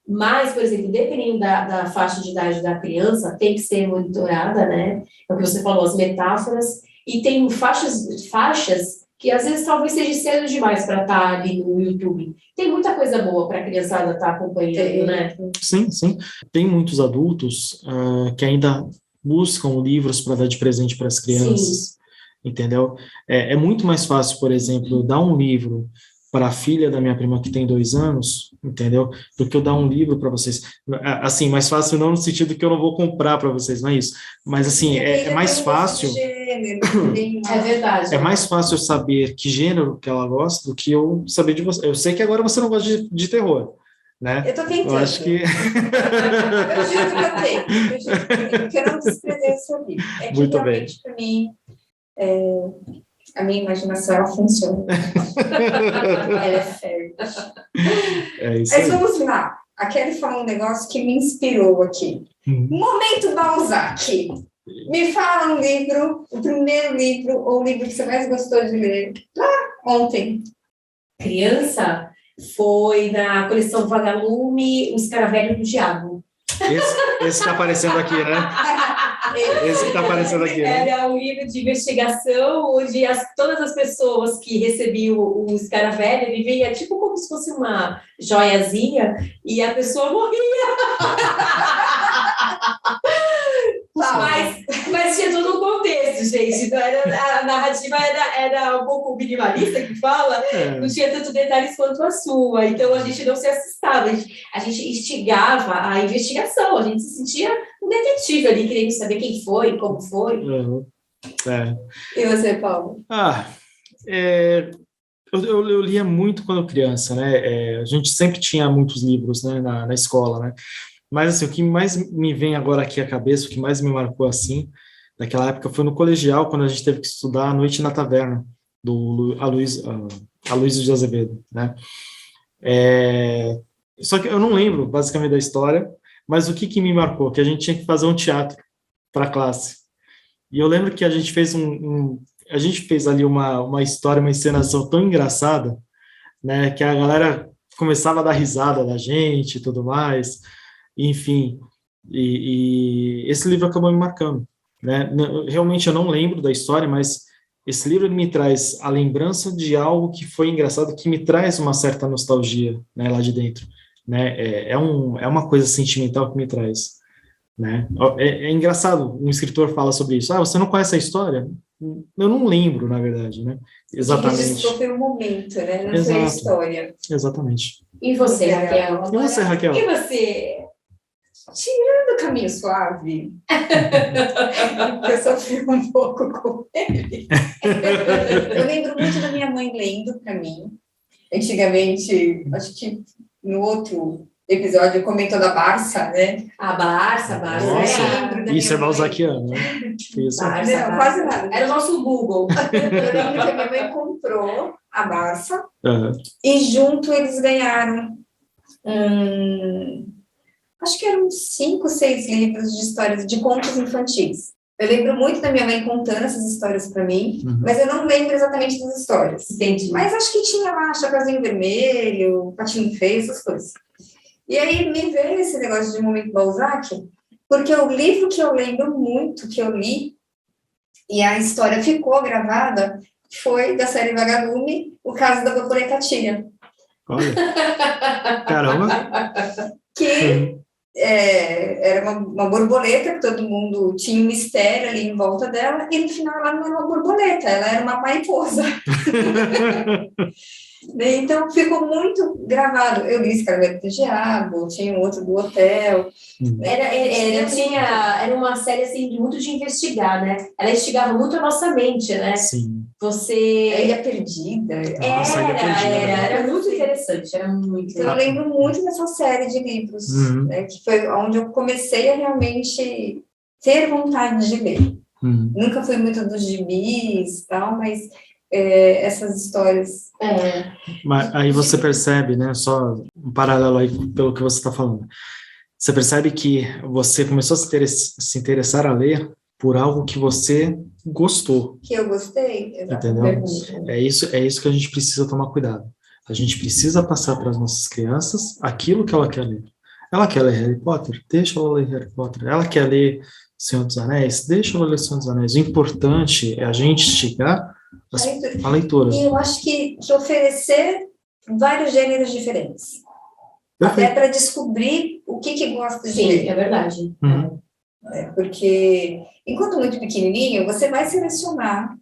S1: mas, por exemplo, dependendo da faixa de idade da criança, tem que ser monitorada, né? É o que você falou, as metáforas. E tem faixas que às vezes talvez seja cedo demais para estar ali no YouTube. Tem muita coisa boa para a criançada estar acompanhando, né?
S3: Sim, sim. Tem muitos adultos que ainda buscam livros para dar de presente para as crianças, sim. Entendeu? É muito mais fácil, por exemplo, dar um livro para a filha da minha prima que tem 2 anos, entendeu? Do que eu dar um livro para vocês. Assim, mais fácil não no sentido que eu não vou comprar para vocês, não é isso. Mas, assim, é mais fácil...
S1: É verdade.
S3: É mais fácil eu saber que gênero que ela gosta do que eu saber de você. Eu sei que agora você não gosta de terror, né?
S2: Eu tô tentando.
S3: Eu acho que...
S2: eu juro que eu tenho. Porque eu não desprezei o seu livro. É que
S3: muito
S2: realmente, para mim... A minha imaginação, ela funciona. Ela é fértil.
S3: Isso
S2: Mas
S3: aí.
S2: vamos lá. A Kelly falou um negócio que me inspirou aqui. Momento Balzac. Me fala um livro, o primeiro livro, ou o livro que você mais gostou de ler lá ontem.
S1: Criança, foi na coleção Vagalume, O Escaravelho do Diabo.
S3: Esse está aparecendo aqui, né? Esse que está aparecendo aqui, né?
S1: Era um livro de investigação onde todas as pessoas que recebiam o escaravelho, ele vinha tipo como se fosse uma joiazinha e a pessoa morria. Mas tinha todo um contexto, gente. Então, a narrativa era um pouco minimalista, que fala, não tinha tanto detalhes quanto a sua. Então, a gente não se assustava, a gente instigava a investigação, a gente se sentia um detetive ali, querendo saber quem foi, como foi.
S2: E você, Paulo?
S3: Eu lia muito quando criança, né? A gente sempre tinha muitos livros, né, na escola, né? Mas, assim, o que mais me vem agora aqui à cabeça, o que mais me marcou, assim, naquela época, foi no colegial, quando a gente teve que estudar A Noite na Taverna, do Aloysio de Azevedo, né? Só que eu não lembro, basicamente, da história, mas o que me marcou? Que a gente tinha que fazer um teatro para a classe. E eu lembro que a gente fez a gente fez ali uma história, uma encenação tão engraçada, né, que a galera começava a dar risada da gente e tudo mais. Enfim, e esse livro acabou me marcando, né? Realmente eu não lembro da história, mas esse livro me traz a lembrança de algo que foi engraçado, que me traz uma certa nostalgia, né, lá de dentro, né? É uma coisa sentimental que me traz, né? É engraçado, um escritor fala sobre isso. Você não conhece a história? Eu não lembro, na verdade, né? Exatamente.
S2: Que registrou foi o momento, né? Não foi a história.
S3: Exatamente.
S1: E você, Raquel?
S3: E você, Raquel?
S1: E você?
S2: Tirando o Caminho Suave, eu sofri um pouco com ele. Eu lembro muito da minha mãe lendo para mim. Antigamente, acho que no outro episódio comentou da Barça, né?
S1: A Barça.
S3: Nossa, isso é balzaquiano, né? Isso.
S2: Barça. Não, quase nada.
S1: Era o nosso Google.
S2: Eu lembro que a minha mãe comprou a Barça e junto eles ganharam acho que eram 5, 6 livros de histórias de contos infantis. Eu lembro muito da minha mãe contando essas histórias para mim, mas eu não lembro exatamente das histórias.
S1: Entendi.
S2: Mas acho que tinha lá Chapeuzinho Vermelho, Patinho Feio, essas coisas. E aí me veio esse negócio de Momento Balzac, porque o livro que eu lembro muito, que eu li, e a história ficou gravada, foi da série Vagalume, O Caso da Borboleta Tia.
S3: Olha, caramba.
S2: Que era uma borboleta, que todo mundo tinha um mistério ali em volta dela, e no final ela não era uma borboleta, ela era uma mariposa. Então ficou muito gravado. Eu li Escravidão do Diabo, tinha um outro do hotel.
S1: Era uma série assim, muito de investigar, né? Ela instigava muito a nossa mente, né?
S3: Sim.
S2: A Ilha Perdida.
S3: Nossa, Ilha Perdida.
S1: Era muito interessante, era muito.
S2: Então, eu lembro muito dessa série de livros, né, que foi onde eu comecei a realmente ter vontade de ler. Nunca fui muito dos gibis e tal, mas essas histórias...
S3: Mas aí você percebe, né, só um paralelo aí pelo que você está falando, você percebe que você começou a se interessar a ler por algo que você gostou.
S2: Que eu gostei,
S3: entendeu? É isso que a gente precisa tomar cuidado. A gente precisa passar para as nossas crianças aquilo que ela quer ler. Ela quer ler Harry Potter? Deixa ela ler Harry Potter. Ela quer ler Senhor dos Anéis? Deixa ela ler Senhor dos Anéis. O importante é a gente estigar a leitura.
S2: E eu acho que oferecer vários gêneros diferentes. Até para descobrir o que gosta de ler.
S1: Sim, é verdade.
S2: Porque, enquanto muito pequenininho, você vai selecionar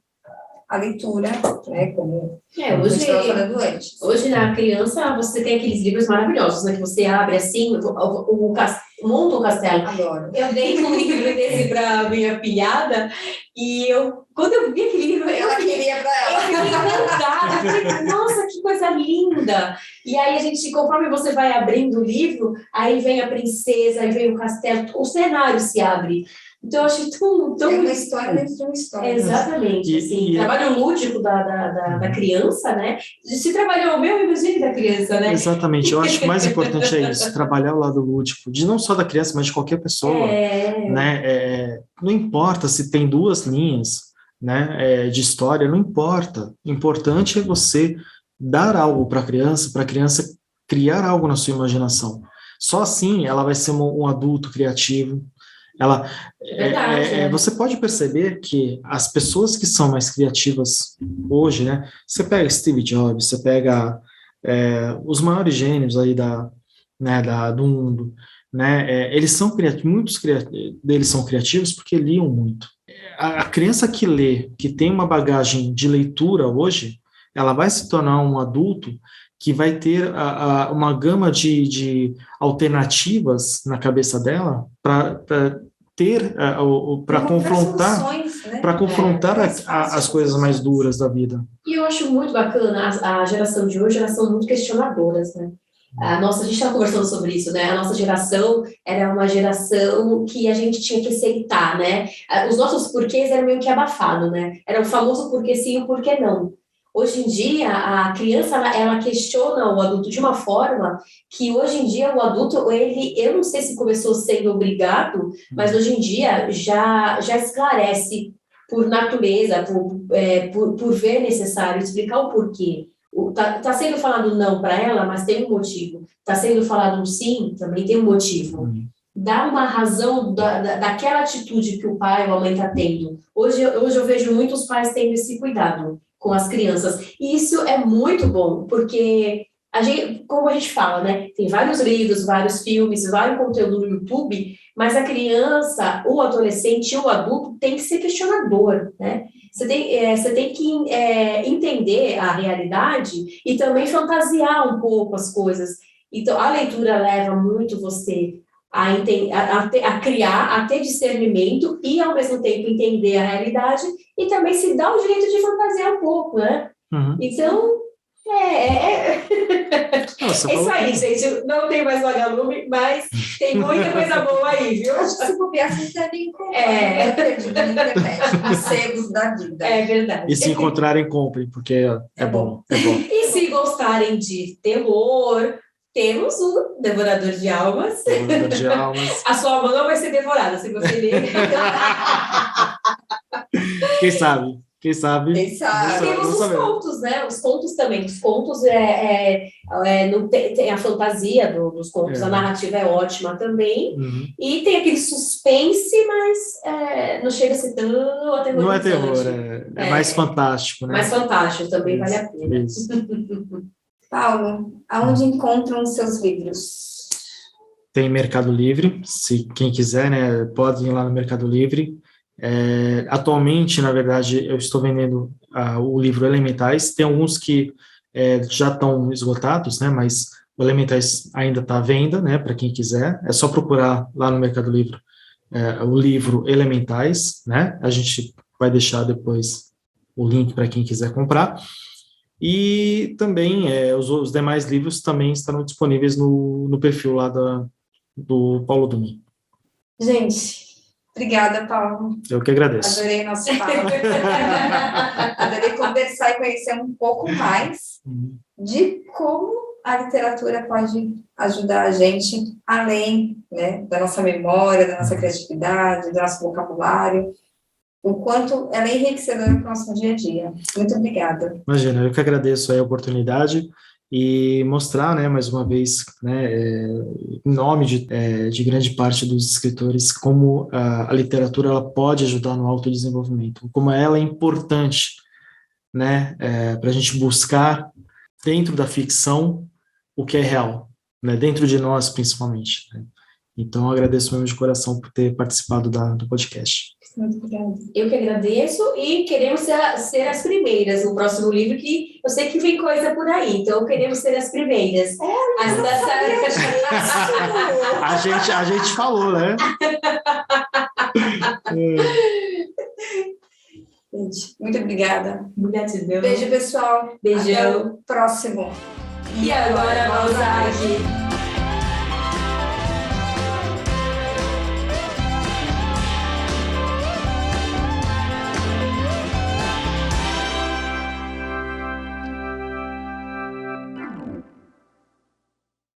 S2: a leitura, né, como a gente estava falando antes.
S1: Hoje, na criança, você tem aqueles livros maravilhosos, né, que você abre assim, monta um castelo.
S2: Adoro.
S1: Eu dei um livro desse para minha filhada, e quando eu vi aquele livro,
S2: ela queria para ela.
S1: Eu fiquei encantada. Nossa, que coisa linda! E aí, conforme você vai abrindo o livro, aí vem a princesa, aí vem o castelo, o cenário se abre. Então, eu achei tão...
S2: É uma história dentro de uma história.
S1: Exatamente. Assim, trabalho lúdico da criança, né? Se trabalhou o meu, imagine da criança, né?
S3: Exatamente. Eu acho que o mais importante é isso, trabalhar o lado lúdico, de não só da criança, mas de qualquer pessoa. Né? Não importa se tem 2 linhas, né, de história, não importa. O importante é você dar algo para a criança criar algo na sua imaginação. Só assim ela vai ser um adulto criativo. Você pode perceber que as pessoas que são mais criativas hoje, né? Você pega Steve Jobs, você pega os maiores gênios aí do mundo, né? Eles são criativos, muitos deles são criativos porque liam muito. A criança que lê, que tem uma bagagem de leitura hoje, ela vai se tornar um adulto que vai ter uma gama de alternativas na cabeça dela para confrontar as coisas mais duras da vida.
S1: E eu acho muito bacana a geração de hoje, elas são muito questionadoras, né? A gente estava conversando sobre isso, né? A nossa geração era uma geração que a gente tinha que aceitar, né? Os nossos porquês eram meio que abafados, né? Era o famoso porquê sim e o porquê não. Hoje em dia, a criança, ela questiona o adulto de uma forma que, hoje em dia, o adulto, eu não sei se começou sendo obrigado, mas hoje em dia já esclarece por natureza, por ver necessário, explicar o porquê. Tá sendo falado não para ela, mas tem um motivo. Tá sendo falado um sim, também tem um motivo. Dá uma razão daquela atitude que o pai ou a mãe está tendo. Hoje eu vejo muitos pais tendo esse cuidado com as crianças. E isso é muito bom, porque como a gente fala, né? Tem vários livros, vários filmes, vários conteúdo no YouTube, mas a criança, o adolescente e o adulto tem que ser questionador, né? Você tem que entender a realidade e também fantasiar um pouco as coisas. Então, a leitura leva muito você a criar, a ter discernimento e, ao mesmo tempo, entender a realidade e também se dar o direito de fantasiar um pouco, né? Então, isso aí, gente. Não tem mais Vagalume, mas tem muita coisa boa aí, viu?
S2: Acho que se bobear, vocês devem encontrar perdido na internet, os sebos da vida.
S1: É verdade.
S3: E se encontrarem, comprem, porque é bom.
S1: E se gostarem de terror, temos o Devorador de Almas.
S3: Devorador de Almas.
S1: A sua alma não vai ser devorada se você ler.
S3: Quem sabe? Quem sabe?
S2: Quem sabe?
S1: Temos os contos, né? Os contos também. Os contos não tem a fantasia dos contos, a narrativa é ótima também.
S3: Uhum.
S1: E tem aquele suspense, mas não chega a ser tão aterrorizante.
S3: Não é terror, é mais fantástico, né?
S1: Mais fantástico, também vale a pena.
S3: Isso.
S2: Paulo, aonde encontram os seus livros?
S3: Tem Mercado Livre, se quem quiser, né, pode ir lá no Mercado Livre. Atualmente, na verdade, eu estou vendendo o livro Elementais. Tem alguns que já estão esgotados, né, mas o Elementais ainda está à venda, né, para quem quiser. É só procurar lá no Mercado Livre o livro Elementais, né. A gente vai deixar depois o link para quem quiser comprar. E também os demais livros também estarão disponíveis no perfil lá do Paulo Dumi.
S2: Gente, obrigada, Paulo.
S3: Eu que agradeço.
S2: Adorei nosso papo. Adorei conversar e conhecer um pouco mais de como a literatura pode ajudar a gente, além, né, da nossa memória, da nossa criatividade, do nosso vocabulário, o quanto ela é enriquecedora para o nosso dia a dia. Muito obrigada.
S3: Imagina, eu que agradeço a oportunidade e mostrar, né, mais uma vez, né, em nome de grande parte dos escritores, como a literatura ela pode ajudar no autodesenvolvimento, como ela é importante, né, para a gente buscar dentro da ficção o que é real, né, dentro de nós principalmente, né. Então, eu agradeço mesmo de coração por ter participado do podcast.
S2: Muito obrigada.
S1: Eu que agradeço e queremos ser as primeiras no próximo livro, que eu sei que vem coisa por aí, então queremos ser as primeiras.
S3: A gente falou, né?
S2: Gente, muito obrigada.
S1: Gratidão.
S2: Beijo, pessoal.
S1: Beijão.
S2: Até o próximo.
S1: E agora, Mozart?